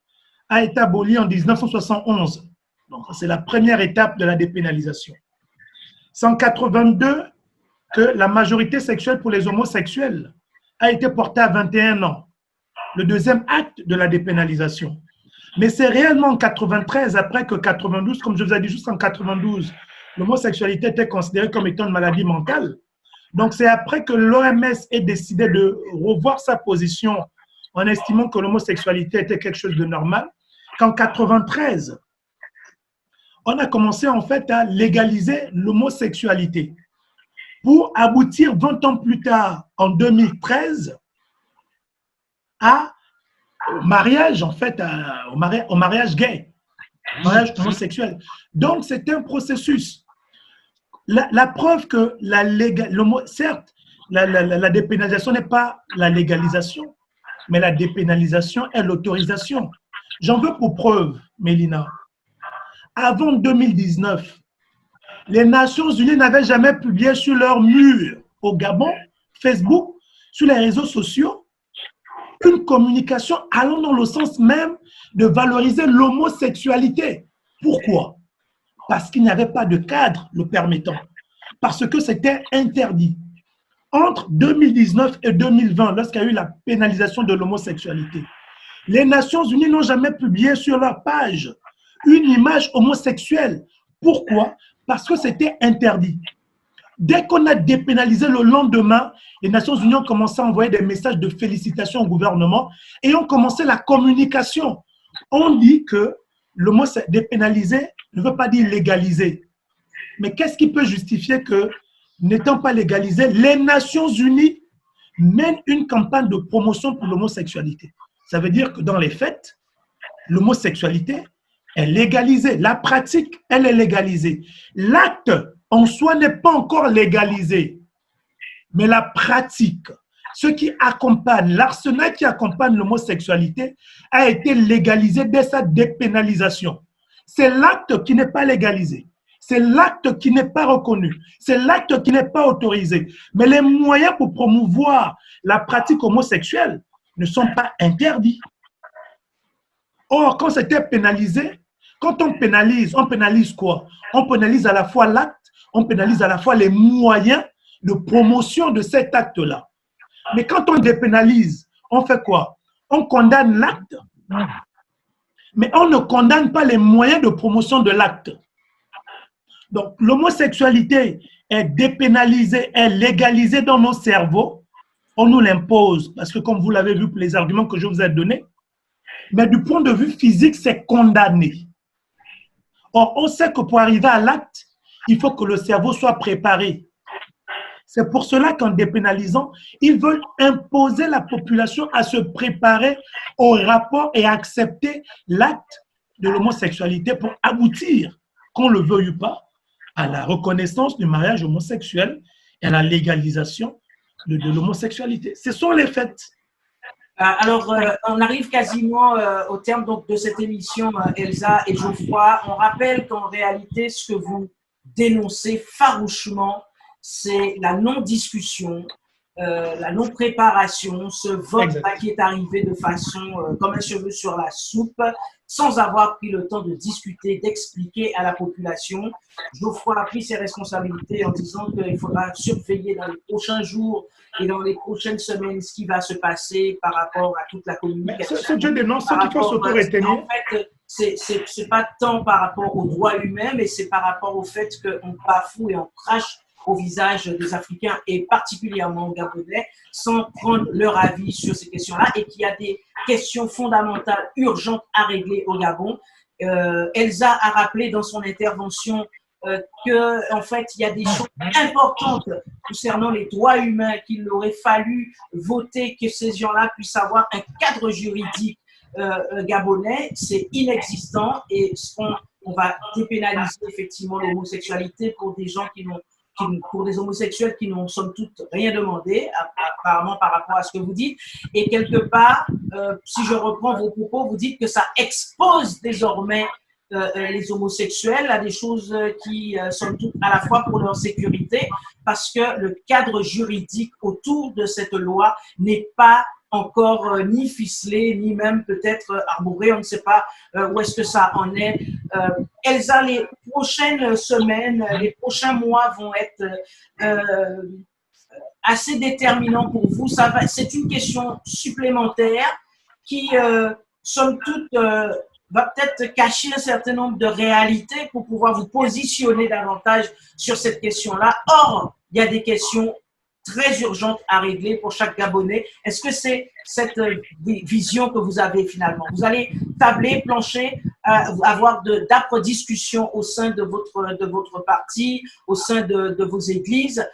a été abolie en 1971. Donc, c'est la première étape de la dépénalisation. C'est en 1982 que la majorité sexuelle pour les homosexuels a été portée à 21 ans. Le deuxième acte de la dépénalisation. Mais c'est réellement en 1993, après que 92, comme je vous ai dit, jusqu'en 92, l'homosexualité était considérée comme étant une maladie mentale. Donc, c'est après que l'OMS ait décidé de revoir sa position en estimant que l'homosexualité était quelque chose de normal, qu'en 1993, on a commencé en fait à légaliser l'homosexualité pour aboutir 20 ans plus tard, en 2013, au mariage, en fait, au mariage gay, au mariage homosexuel. Donc, c'est un processus. La preuve que certes, la dépénalisation n'est pas la légalisation, mais la dépénalisation est l'autorisation. J'en veux pour preuve, Mélina. Avant 2019, les Nations Unies n'avaient jamais publié sur leur mur au Gabon, Facebook, sur les réseaux sociaux, une communication allant dans le sens même de valoriser l'homosexualité. Pourquoi? Parce qu'il n'y avait pas de cadre le permettant. Parce que c'était interdit. Entre 2019 et 2020, lorsqu'il y a eu la pénalisation de l'homosexualité, les Nations Unies n'ont jamais publié sur leur page une image homosexuelle. Pourquoi? Parce que c'était interdit. Dès qu'on a dépénalisé le lendemain, les Nations Unies ont commencé à envoyer des messages de félicitations au gouvernement et ont commencé la communication. On dit que le mot dépénalisé ne veut pas dire légaliser. Mais qu'est-ce qui peut justifier que, n'étant pas légalisé, les Nations Unies mènent une campagne de promotion pour l'homosexualité? Ça veut dire que dans les faits, l'homosexualité est légalisée. La pratique, elle est légalisée. L'acte en soi n'est pas encore légalisé. Mais la pratique, ce qui accompagne, l'arsenal qui accompagne l'homosexualité a été légalisé dès sa dépénalisation. C'est l'acte qui n'est pas légalisé. C'est l'acte qui n'est pas reconnu. C'est l'acte qui n'est pas autorisé. Mais les moyens pour promouvoir la pratique homosexuelle ne sont pas interdits. Or, quand c'était pénalisé, quand on pénalise quoi? On pénalise à la fois l'acte, on pénalise à la fois les moyens de promotion de cet acte-là. Mais quand on dépénalise, on fait quoi? On condamne l'acte, mais on ne condamne pas les moyens de promotion de l'acte. Donc, l'homosexualité est dépénalisée, est légalisée dans nos cerveaux. On nous l'impose, parce que comme vous l'avez vu pour les arguments que je vous ai donnés, Mais du point de vue physique, c'est condamné. Or, on sait que pour arriver à l'acte, il faut que le cerveau soit préparé. C'est pour cela qu'en dépénalisant, ils veulent imposer la population à se préparer au rapport et à accepter l'acte de l'homosexualité pour aboutir, qu'on le veuille ou pas, à la reconnaissance du mariage homosexuel et à la légalisation de l'homosexualité. Ce sont les faits. Alors, on arrive quasiment au terme donc, de cette émission, Elsa et Geoffroy. On rappelle qu'en réalité, ce que vous dénoncez farouchement, c'est la non-discussion, la non-préparation, ce vote-là qui est arrivé de façon comme un cheveu sur la soupe, sans avoir pris le temps de discuter, d'expliquer à la population. Geoffroy a pris ses responsabilités en disant qu'il faudra surveiller dans les prochains jours et dans les prochaines semaines ce qui va se passer par rapport à toute la communication. Mais ce dénonce, ce qu'il faut s'auto-retenir. En fait, c'est pas tant par rapport aux droits humains, mais c'est par rapport au fait qu'on bafoue et on crache au visage des Africains et particulièrement aux Gabonais sans prendre leur avis sur ces questions-là et qu'il y a des questions fondamentales urgentes à régler au Gabon. Elsa a rappelé dans son intervention que en fait il y a des choses importantes concernant les droits humains qu'il aurait fallu voter, que ces gens-là puissent avoir un cadre juridique gabonais. C'est inexistant et on va dépénaliser effectivement l'homosexualité pour des gens pour des homosexuels qui n'ont somme toute rien demandé, apparemment par rapport à ce que vous dites. Et quelque part, si je reprends vos propos, vous dites que ça expose désormais les homosexuels à des choses qui sont toutes à la fois pour leur sécurité, parce que le cadre juridique autour de cette loi n'est pas encore ni ficelé, ni même peut-être arboré, on ne sait pas où est-ce que ça en est. Elsa, les prochaines semaines, les prochains mois vont être assez déterminants pour vous. C'est une question supplémentaire qui, somme toute, va peut-être cacher un certain nombre de réalités pour pouvoir vous positionner davantage sur cette question-là. Or, il y a des questions très urgente à régler pour chaque Gabonais. Est-ce que c'est cette vision que vous avez finalement? Vous allez tabler, plancher, avoir d'âpres discussions au sein de votre parti, au sein de vos églises,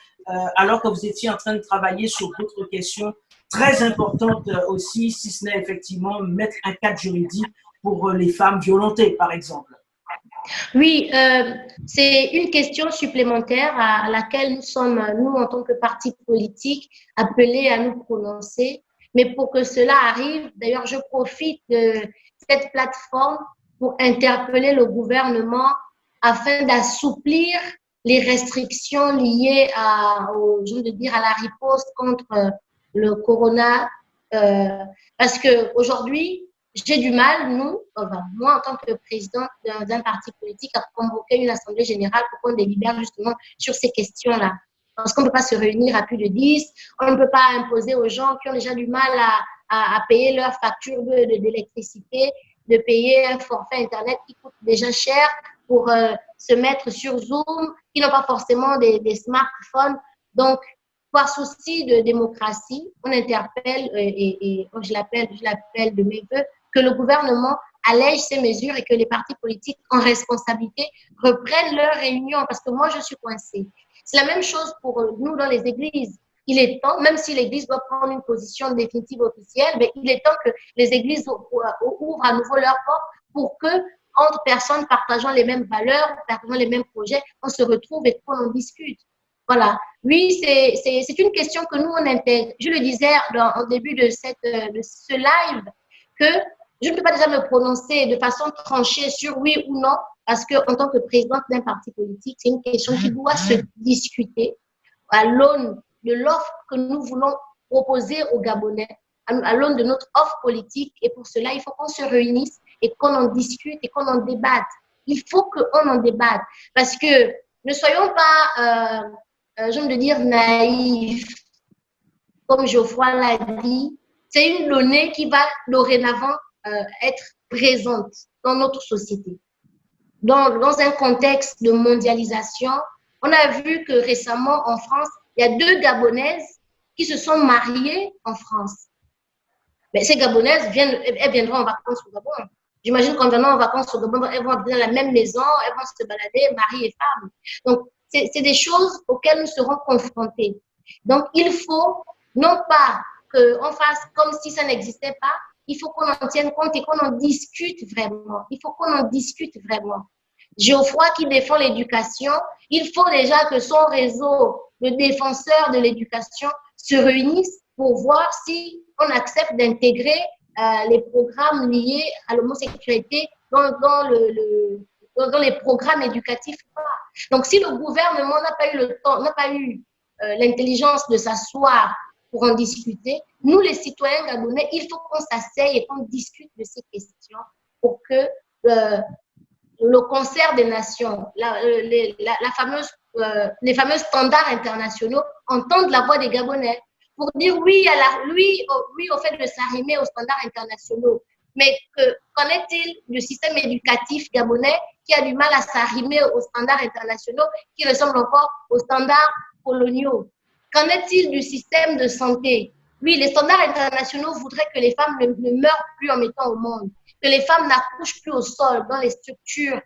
alors que vous étiez en train de travailler sur d'autres questions très importantes aussi, si ce n'est effectivement mettre un cadre juridique pour les femmes violentées, par exemple. Oui, c'est une question supplémentaire à laquelle nous sommes, nous, en tant que parti politique, appelés à nous prononcer. Mais pour que cela arrive, d'ailleurs, je profite de cette plateforme pour interpeller le gouvernement afin d'assouplir les restrictions liées à la riposte contre le corona. Parce qu'aujourd'hui, j'ai du mal, moi, en tant que présidente d'un parti politique, à convoquer une assemblée générale pour qu'on délibère justement sur ces questions-là. Parce qu'on ne peut pas se réunir à plus de 10, on ne peut pas imposer aux gens qui ont déjà du mal à payer leur facture d'électricité, de payer un forfait Internet qui coûte déjà cher pour se mettre sur Zoom, qui n'ont pas forcément des smartphones. Donc, par souci de démocratie, on interpelle et je l'appelle de mes voeux, que le gouvernement allège ces mesures et que les partis politiques en responsabilité reprennent leurs réunions, parce que moi, je suis coincée. C'est la même chose pour nous dans les églises. Il est temps, même si l'église doit prendre une position définitive officielle, mais il est temps que les églises ouvrent à nouveau leurs portes pour que, entre personnes partageant les mêmes valeurs, partageant les mêmes projets, on se retrouve et qu'on en discute. Voilà. Oui, c'est une question que nous, on intègre. Je le disais au début de ce live, que je ne peux pas déjà me prononcer de façon tranchée sur oui ou non, parce qu'en tant que présidente d'un parti politique, c'est une question qui doit se discuter à l'aune de l'offre que nous voulons proposer aux Gabonais, à l'aune de notre offre politique. Et pour cela, il faut qu'on se réunisse et qu'on en discute et qu'on en débatte. Il faut qu'on en débatte, parce que ne soyons pas, je veux dire, naïfs, comme Geoffroy l'a dit. C'est une donnée qui va dorénavant être présente dans notre société. Dans un contexte de mondialisation, on a vu que récemment en France, il y a 2 Gabonaises qui se sont mariées en France. Mais ces Gabonaises, elles viendront en vacances au Gabon. J'imagine qu'en venant en vacances au Gabon, elles vont habiter dans la même maison, elles vont se balader, mari et femme. Donc, c'est des choses auxquelles nous serons confrontés. Donc, il faut non pas qu'on fasse comme si ça n'existait pas, il faut qu'on en tienne compte et qu'on en discute vraiment. Il faut qu'on en discute vraiment. Geoffroy qui défend l'éducation, il faut déjà que son réseau de défenseurs de l'éducation se réunissent pour voir si on accepte d'intégrer les programmes liés à l'homosexualité dans les programmes éducatifs. Donc, si le gouvernement n'a pas eu le temps, n'a pas eu l'intelligence de s'asseoir pour en discuter, nous, les citoyens gabonais, il faut qu'on s'asseye et qu'on discute de ces questions pour que le concert des nations, les fameux standards internationaux entendent la voix des Gabonais pour dire oui au fait de s'arrimer aux standards internationaux. Mais qu'en est-il du système éducatif gabonais qui a du mal à s'arrimer aux standards internationaux, qui ressemblent encore aux standards coloniaux? Qu'en est-il du système de santé? Oui, les standards internationaux voudraient que les femmes ne meurent plus en mettant au monde, que les femmes n'accouchent plus au sol dans les structures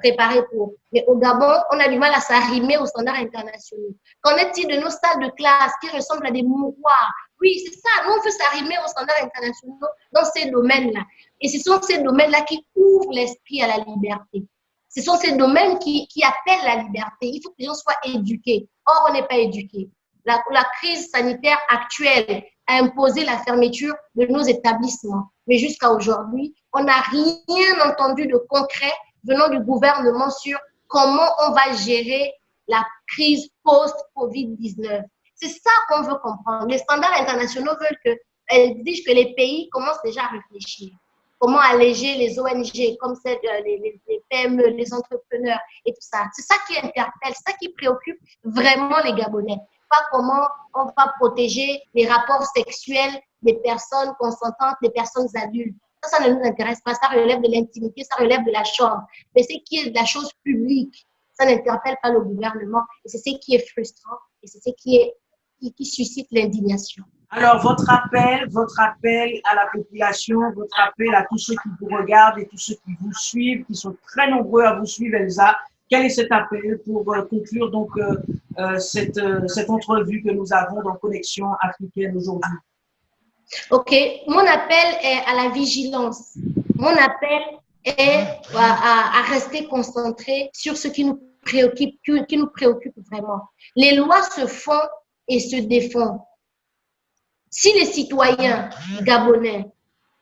préparées pour. Mais au Gabon, on a du mal à s'arrimer aux standards internationaux. Qu'en est-il de nos salles de classe qui ressemblent à des mouroirs? Oui, c'est ça. Nous, on veut s'arrimer aux standards internationaux dans ces domaines-là. Et ce sont ces domaines-là qui ouvrent l'esprit à la liberté. Ce sont ces domaines qui appellent la liberté. Il faut que les gens soient éduqués. Or, on n'est pas éduqués. La crise sanitaire actuelle a imposé la fermeture de nos établissements. Mais jusqu'à aujourd'hui, on n'a rien entendu de concret venant du gouvernement sur comment on va gérer la crise post-Covid-19. C'est ça qu'on veut comprendre. Les standards internationaux veulent exigent que les pays commencent déjà à réfléchir. Comment alléger les ONG, comme les PME, les entrepreneurs et tout ça. C'est ça qui interpelle, c'est ça qui préoccupe vraiment les Gabonais. Pas comment on va protéger les rapports sexuels des personnes consentantes, des personnes adultes. Ça ne nous intéresse pas, ça relève de l'intimité, ça relève de la chambre. Mais ce qui est de la chose publique, ça n'interpelle pas le gouvernement. Et c'est ce qui est frustrant et c'est ce qui suscite l'indignation. Alors, votre appel à la population, votre appel à tous ceux qui vous regardent et tous ceux qui vous suivent, qui sont très nombreux à vous suivre, Elsa, quel est cet appel pour conclure donc cette entrevue que nous avons dans Connexion africaine aujourd'hui? Ok, mon appel est à la vigilance. Mon appel est à rester concentré sur ce qui nous préoccupe vraiment. Les lois se font et se défont. Si les citoyens gabonais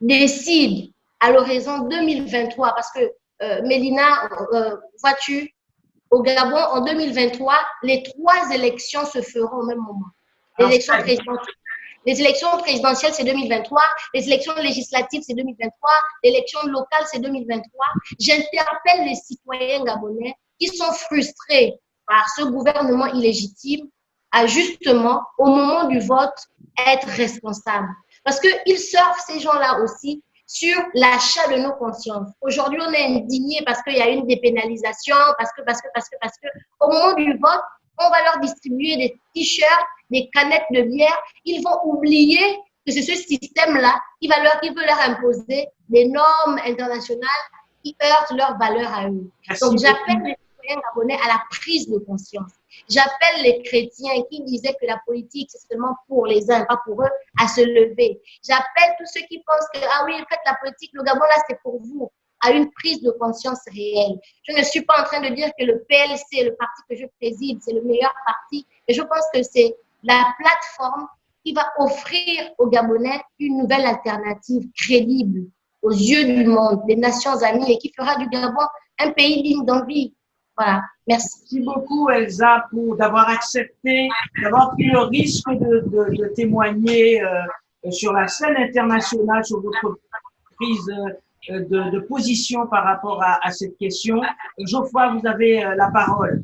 décident à l'horizon 2023, parce que Mélina, vois-tu, au Gabon, en 2023, les 3 élections se feront au même moment. Les élections présidentielles, c'est 2023. Les élections législatives, c'est 2023. L'élection locale, c'est 2023. J'interpelle les citoyens gabonais qui sont frustrés par ce gouvernement illégitime à justement, au moment du vote, être responsables. Parce qu'ils surfent, ces gens-là aussi, sur l'achat de nos consciences. Aujourd'hui, on est indignés parce qu'il y a une dépénalisation, parce que, au moment du vote, on va leur distribuer des t-shirts, des canettes de bière. Ils vont oublier que c'est ce système-là qui veut leur imposer des normes internationales qui heurtent leurs valeurs à eux. Donc, j'appelle les citoyens gabonais à la prise de conscience. J'appelle les chrétiens qui disaient que la politique, c'est seulement pour les uns, pas pour eux, à se lever. J'appelle tous ceux qui pensent que, ah oui, faites la politique, le Gabon, là, c'est pour vous, à une prise de conscience réelle. Je ne suis pas en train de dire que le PLC, le parti que je préside, c'est le meilleur parti, mais je pense que c'est la plateforme qui va offrir aux Gabonais une nouvelle alternative crédible aux yeux du monde, des nations amies, et qui fera du Gabon un pays digne d'envie. Voilà, merci beaucoup Elsa d'avoir accepté, d'avoir pris le risque de témoigner sur la scène internationale, sur votre prise de position par rapport à cette question. Geoffroy, vous avez la parole.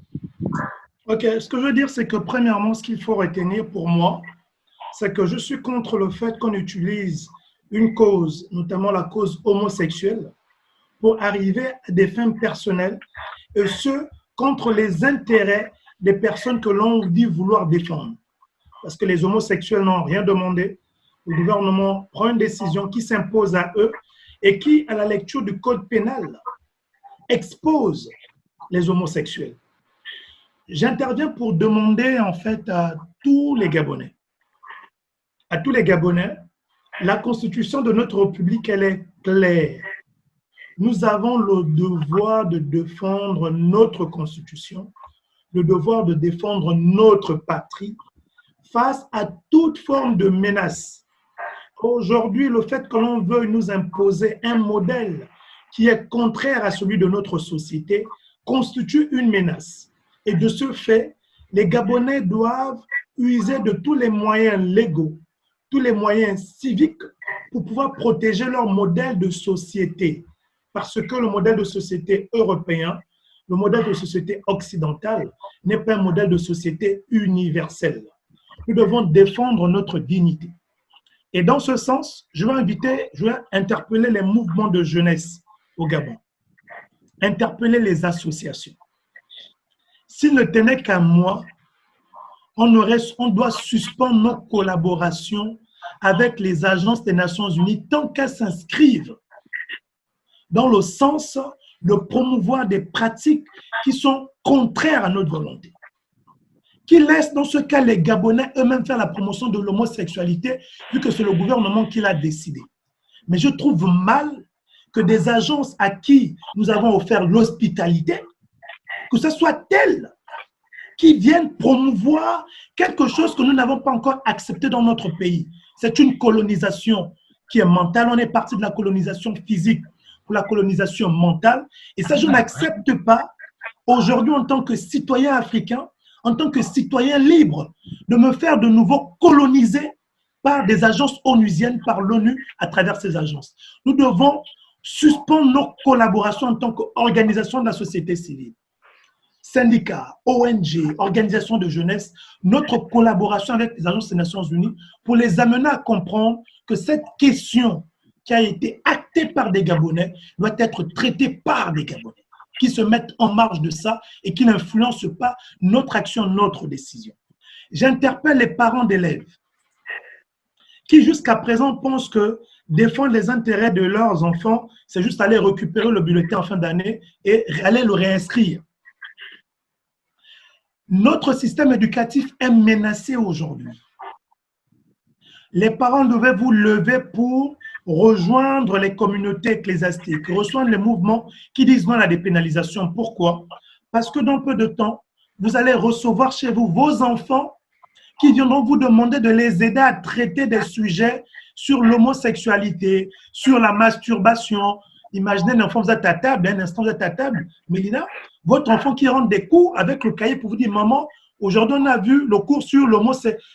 Ok, ce que je veux dire, c'est que premièrement, ce qu'il faut retenir pour moi, c'est que je suis contre le fait qu'on utilise une cause, notamment la cause homosexuelle, pour arriver à des fins personnelles, et ce, contre les intérêts des personnes que l'on dit vouloir défendre. Parce que les homosexuels n'ont rien demandé, le gouvernement prend une décision qui s'impose à eux et qui, à la lecture du code pénal, expose les homosexuels. J'interviens pour demander en fait à tous les Gabonais, la constitution de notre République, elle est claire. Nous avons le devoir de défendre notre constitution, le devoir de défendre notre patrie face à toute forme de menace. Aujourd'hui, le fait que l'on veuille nous imposer un modèle qui est contraire à celui de notre société constitue une menace. Et de ce fait, les Gabonais doivent user de tous les moyens légaux, tous les moyens civiques pour pouvoir protéger leur modèle de société. Parce que le modèle de société européen, le modèle de société occidental n'est pas un modèle de société universel. Nous devons défendre notre dignité. Et dans ce sens, je vais interpeller les mouvements de jeunesse au Gabon, interpeller les associations. S'il ne tenait qu'à moi, on doit suspendre nos collaborations avec les agences des Nations Unies tant qu'elles s'inscrivent dans le sens de promouvoir des pratiques qui sont contraires à notre volonté, qui laissent dans ce cas les Gabonais eux-mêmes faire la promotion de l'homosexualité, vu que c'est le gouvernement qui l'a décidé. Mais je trouve mal que des agences à qui nous avons offert l'hospitalité, que ce soit elles qui viennent promouvoir quelque chose que nous n'avons pas encore accepté dans notre pays. C'est une colonisation qui est mentale. On est parti de la colonisation physique pour la colonisation mentale. Et ça, je n'accepte pas aujourd'hui en tant que citoyen africain, en tant que citoyen libre, de me faire de nouveau coloniser par des agences onusiennes, par l'ONU à travers ces agences. Nous devons suspendre nos collaborations en tant qu'organisation de la société civile. Syndicats, ONG, organisations de jeunesse, notre collaboration avec les agences des Nations Unies pour les amener à comprendre que cette question qui a été actée par des Gabonais doit être traitée par des Gabonais qui se mettent en marge de ça et qui n'influencent pas notre action, notre décision. J'interpelle les parents d'élèves qui jusqu'à présent pensent que défendre les intérêts de leurs enfants, c'est juste aller récupérer le bulletin en fin d'année et aller le réinscrire. Notre système éducatif est menacé aujourd'hui. Les parents devaient vous lever pour rejoindre les communautés ecclésiastiques, rejoindre les mouvements qui disent non à la dépénalisation. Pourquoi? Parce que dans peu de temps, vous allez recevoir chez vous vos enfants qui viendront vous demander de les aider à traiter des sujets sur l'homosexualité, sur la masturbation. Imaginez un enfant, vous êtes à table, un instant vous êtes à table, Mélina, votre enfant qui rentre des cours avec le cahier pour vous dire, maman, aujourd'hui on a vu le cours sur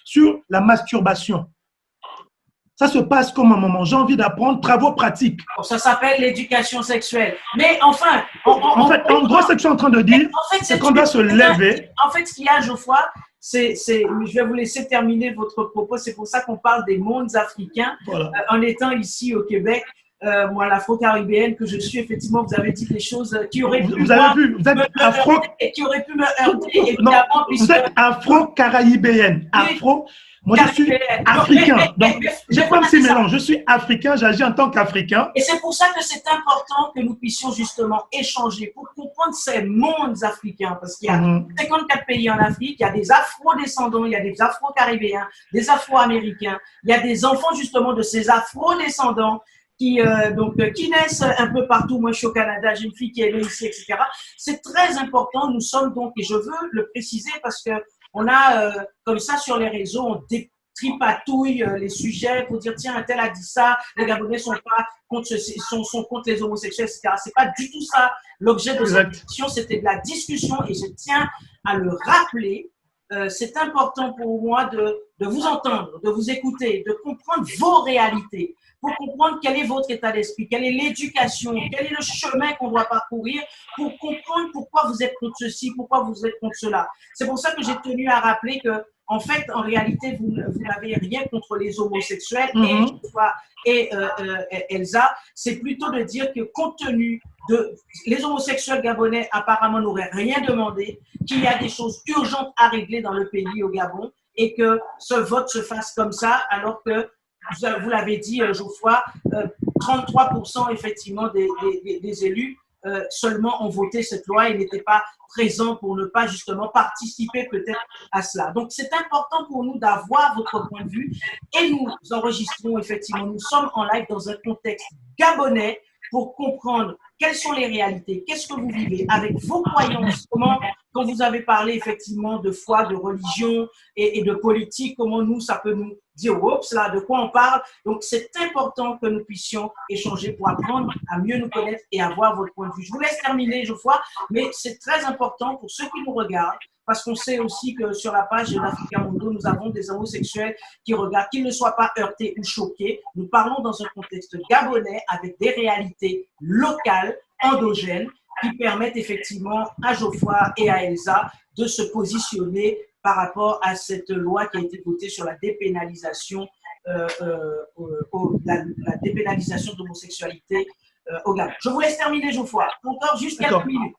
sur la masturbation. Ça se passe comme un moment. J'ai envie d'apprendre travaux pratiques. Ça s'appelle l'éducation sexuelle. Mais enfin… En gros, ce que je suis en train de dire, c'est qu'on doit se lever. En fait, ce qu'il y a, Geoffroy, je vais vous laisser terminer votre propos. C'est pour ça qu'on parle des mondes africains. Voilà. En étant ici au Québec, moi, l'afro-caribéenne que je suis, effectivement, vous avez dit des choses qui auraient pu vous avez vu, vous êtes qui auraient pu me heurter. Non, vous êtes afro-caribéenne. Afro. Moi, je suis africain. Donc, je n'ai pas un petit mélange. Je suis africain, j'agis en tant qu'africain. Et c'est pour ça que c'est important que nous puissions justement échanger pour comprendre ces mondes africains. Parce qu'il y a 54 pays en Afrique, il y a des afro-descendants, il y a des afro-caribéens, des afro-américains. Il y a des enfants justement de ces afro-descendants qui naissent un peu partout. Moi, je suis au Canada, j'ai une fille qui est née ici, etc. C'est très important. Nous sommes donc, et je veux le préciser parce que on a, comme ça, sur les réseaux, on tripatouille les sujets pour dire, tiens, un tel a dit ça, les Gabonais sont pas contre sont contre les homosexuels, etc. C'est pas du tout ça l'objet de cette discussion, c'était de la discussion et je tiens à le rappeler. C'est important pour moi de vous entendre, de vous écouter, de comprendre vos réalités, pour comprendre quel est votre état d'esprit, quelle est l'éducation, quel est le chemin qu'on doit parcourir pour comprendre pourquoi vous êtes contre ceci, pourquoi vous êtes contre cela. C'est pour ça que j'ai tenu à rappeler que, en fait, en réalité, vous n'avez rien contre les homosexuels et Elsa, c'est plutôt de dire que compte tenu de les homosexuels gabonais apparemment n'auraient rien demandé, qu'il y a des choses urgentes à régler dans le pays au Gabon et que ce vote se fasse comme ça alors que vous l'avez dit, Geoffroy, 33% effectivement des élus seulement ont voté cette loi et n'étaient pas présents pour ne pas justement participer peut-être à cela. Donc, c'est important pour nous d'avoir votre point de vue et nous enregistrons effectivement, nous sommes en live dans un contexte gabonais pour comprendre quelles sont les réalités, qu'est-ce que vous vivez avec vos croyances, comment, quand vous avez parlé effectivement de foi, de religion et de politique, comment nous, ça peut nous dire, oups, là, de quoi on parle. Donc, c'est important que nous puissions échanger pour apprendre à mieux nous connaître et avoir votre point de vue. Je vous laisse terminer, Geoffroy, mais c'est très important pour ceux qui nous regardent, parce qu'on sait aussi que sur la page d'Africa Mundo, nous avons des homosexuels qui regardent, qu'ils ne soient pas heurtés ou choqués. Nous parlons dans un contexte gabonais avec des réalités locales, endogènes, qui permettent effectivement à Geoffroy et à Elsa de se positionner par rapport à cette loi qui a été votée sur la dépénalisation, la dépénalisation de l'homosexualité au Gabon. Je vous laisse terminer, Geoffroy. Encore juste quelques minutes.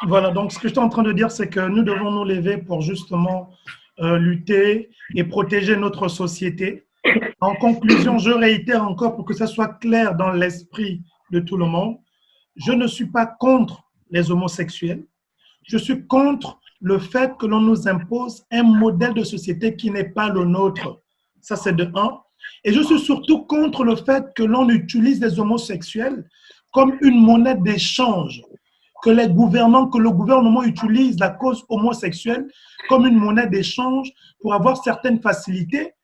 Voilà, donc ce que je suis en train de dire, c'est que nous devons nous lever pour justement lutter et protéger notre société. En conclusion, je réitère encore pour que ça soit clair dans l'esprit de tout le monde, je ne suis pas contre les homosexuels, je suis contre le fait que l'on nous impose un modèle de société qui n'est pas le nôtre. Ça, c'est de un. Et je suis surtout contre le fait que l'on utilise les homosexuels comme une monnaie d'échange, que le gouvernement utilise la cause homosexuelle comme une monnaie d'échange pour avoir certaines facilités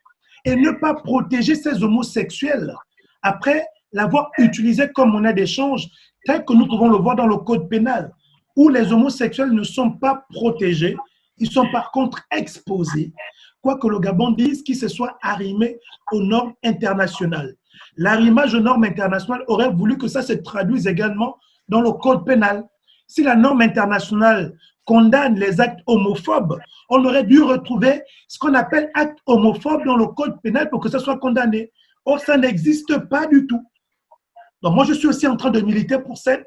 et ne pas protéger ces homosexuels après l'avoir utilisé comme monnaie d'échange, tel que nous pouvons le voir dans le code pénal, où les homosexuels ne sont pas protégés, ils sont par contre exposés, quoi que le Gabon dise qu'il se soit arrimé aux normes internationales. L'arrimage aux normes internationales aurait voulu que ça se traduise également dans le code pénal. Si la norme internationale condamne les actes homophobes, on aurait dû retrouver ce qu'on appelle acte homophobe dans le code pénal pour que ça soit condamné. Or, ça n'existe pas du tout. Donc, moi, je suis aussi en train de militer pour cette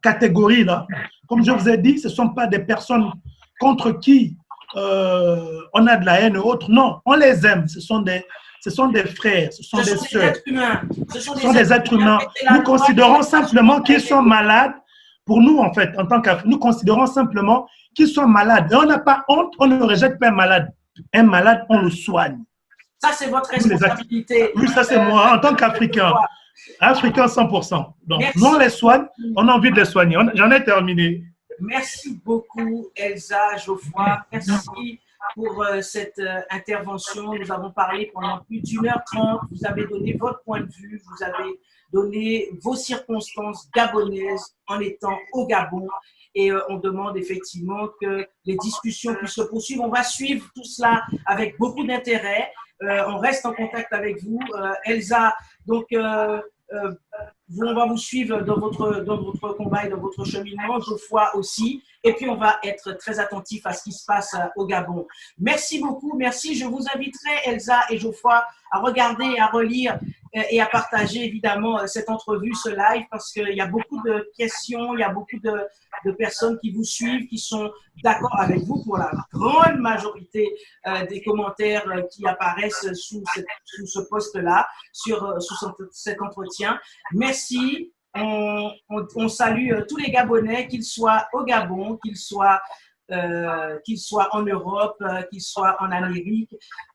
catégorie-là. Comme je vous ai dit, ce ne sont pas des personnes contre qui on a de la haine et autres. Non, on les aime. Ce sont des frères, ce sont des sœurs. Ce sont des êtres humains. Nous considérons simplement qu'ils sont malades. Pour nous, en fait, en tant qu'Africains, nous considérons simplement qu'ils sont malades. Et on n'a pas honte, on ne rejette pas un malade. Un malade, on le soigne. Ça, c'est votre responsabilité. Oui, ça, c'est moi, en tant qu'Africain. Africain 100%. Donc, nous, on les soigne, on a envie de les soigner. J'en ai terminé. Merci beaucoup, Elsa, Geoffroy. Merci pour cette intervention. Nous avons parlé pendant plus d'1h30. Vous avez donné votre point de vue. Vous avez donné vos circonstances gabonaises en étant au Gabon. Et on demande effectivement que les discussions puissent se poursuivre. On va suivre tout cela avec beaucoup d'intérêt. On reste en contact avec vous. Elsa, donc, on va vous suivre dans votre combat et dans votre cheminement, Geoffroy aussi. Et puis, on va être très attentif à ce qui se passe au Gabon. Merci beaucoup. Merci. Je vous inviterai, Elsa et Geoffroy, à regarder, à relire et à partager évidemment cette entrevue, ce live, parce qu'il y a beaucoup de questions, il y a beaucoup de personnes qui vous suivent, qui sont d'accord avec vous pour la grande majorité des commentaires qui apparaissent sous ce post-là, sous cet entretien. Merci. On salue tous les Gabonais, qu'ils soient au Gabon, qu'ils soient en Europe, qu'ils soient en Amérique,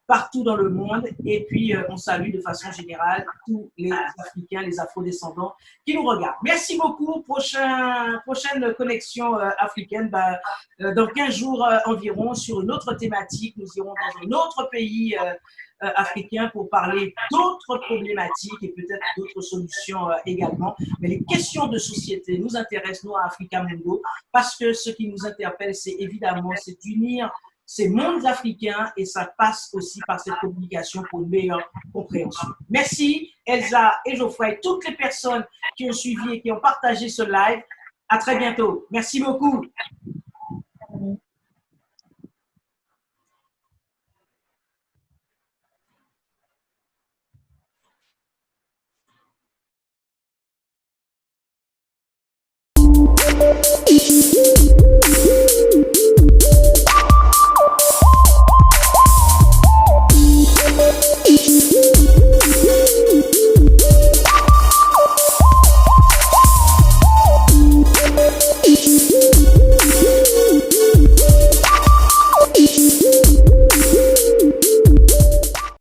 partout dans le monde. Et puis, on salue de façon générale tous les Africains, les Afro-descendants qui nous regardent. Merci beaucoup. Prochaine connexion africaine, dans 15 jours environ, sur une autre thématique. Nous irons dans un autre pays africain pour parler d'autres problématiques et peut-être d'autres solutions également. Mais les questions de société nous intéressent, nous, à Africa Mundo, parce que ce qui nous interpelle, c'est évidemment, c'est d'unir ces mondes africains et ça passe aussi par cette communication pour une meilleure compréhension. Merci Elsa et Geoffroy et toutes les personnes qui ont suivi et qui ont partagé ce live. À très bientôt. Merci beaucoup.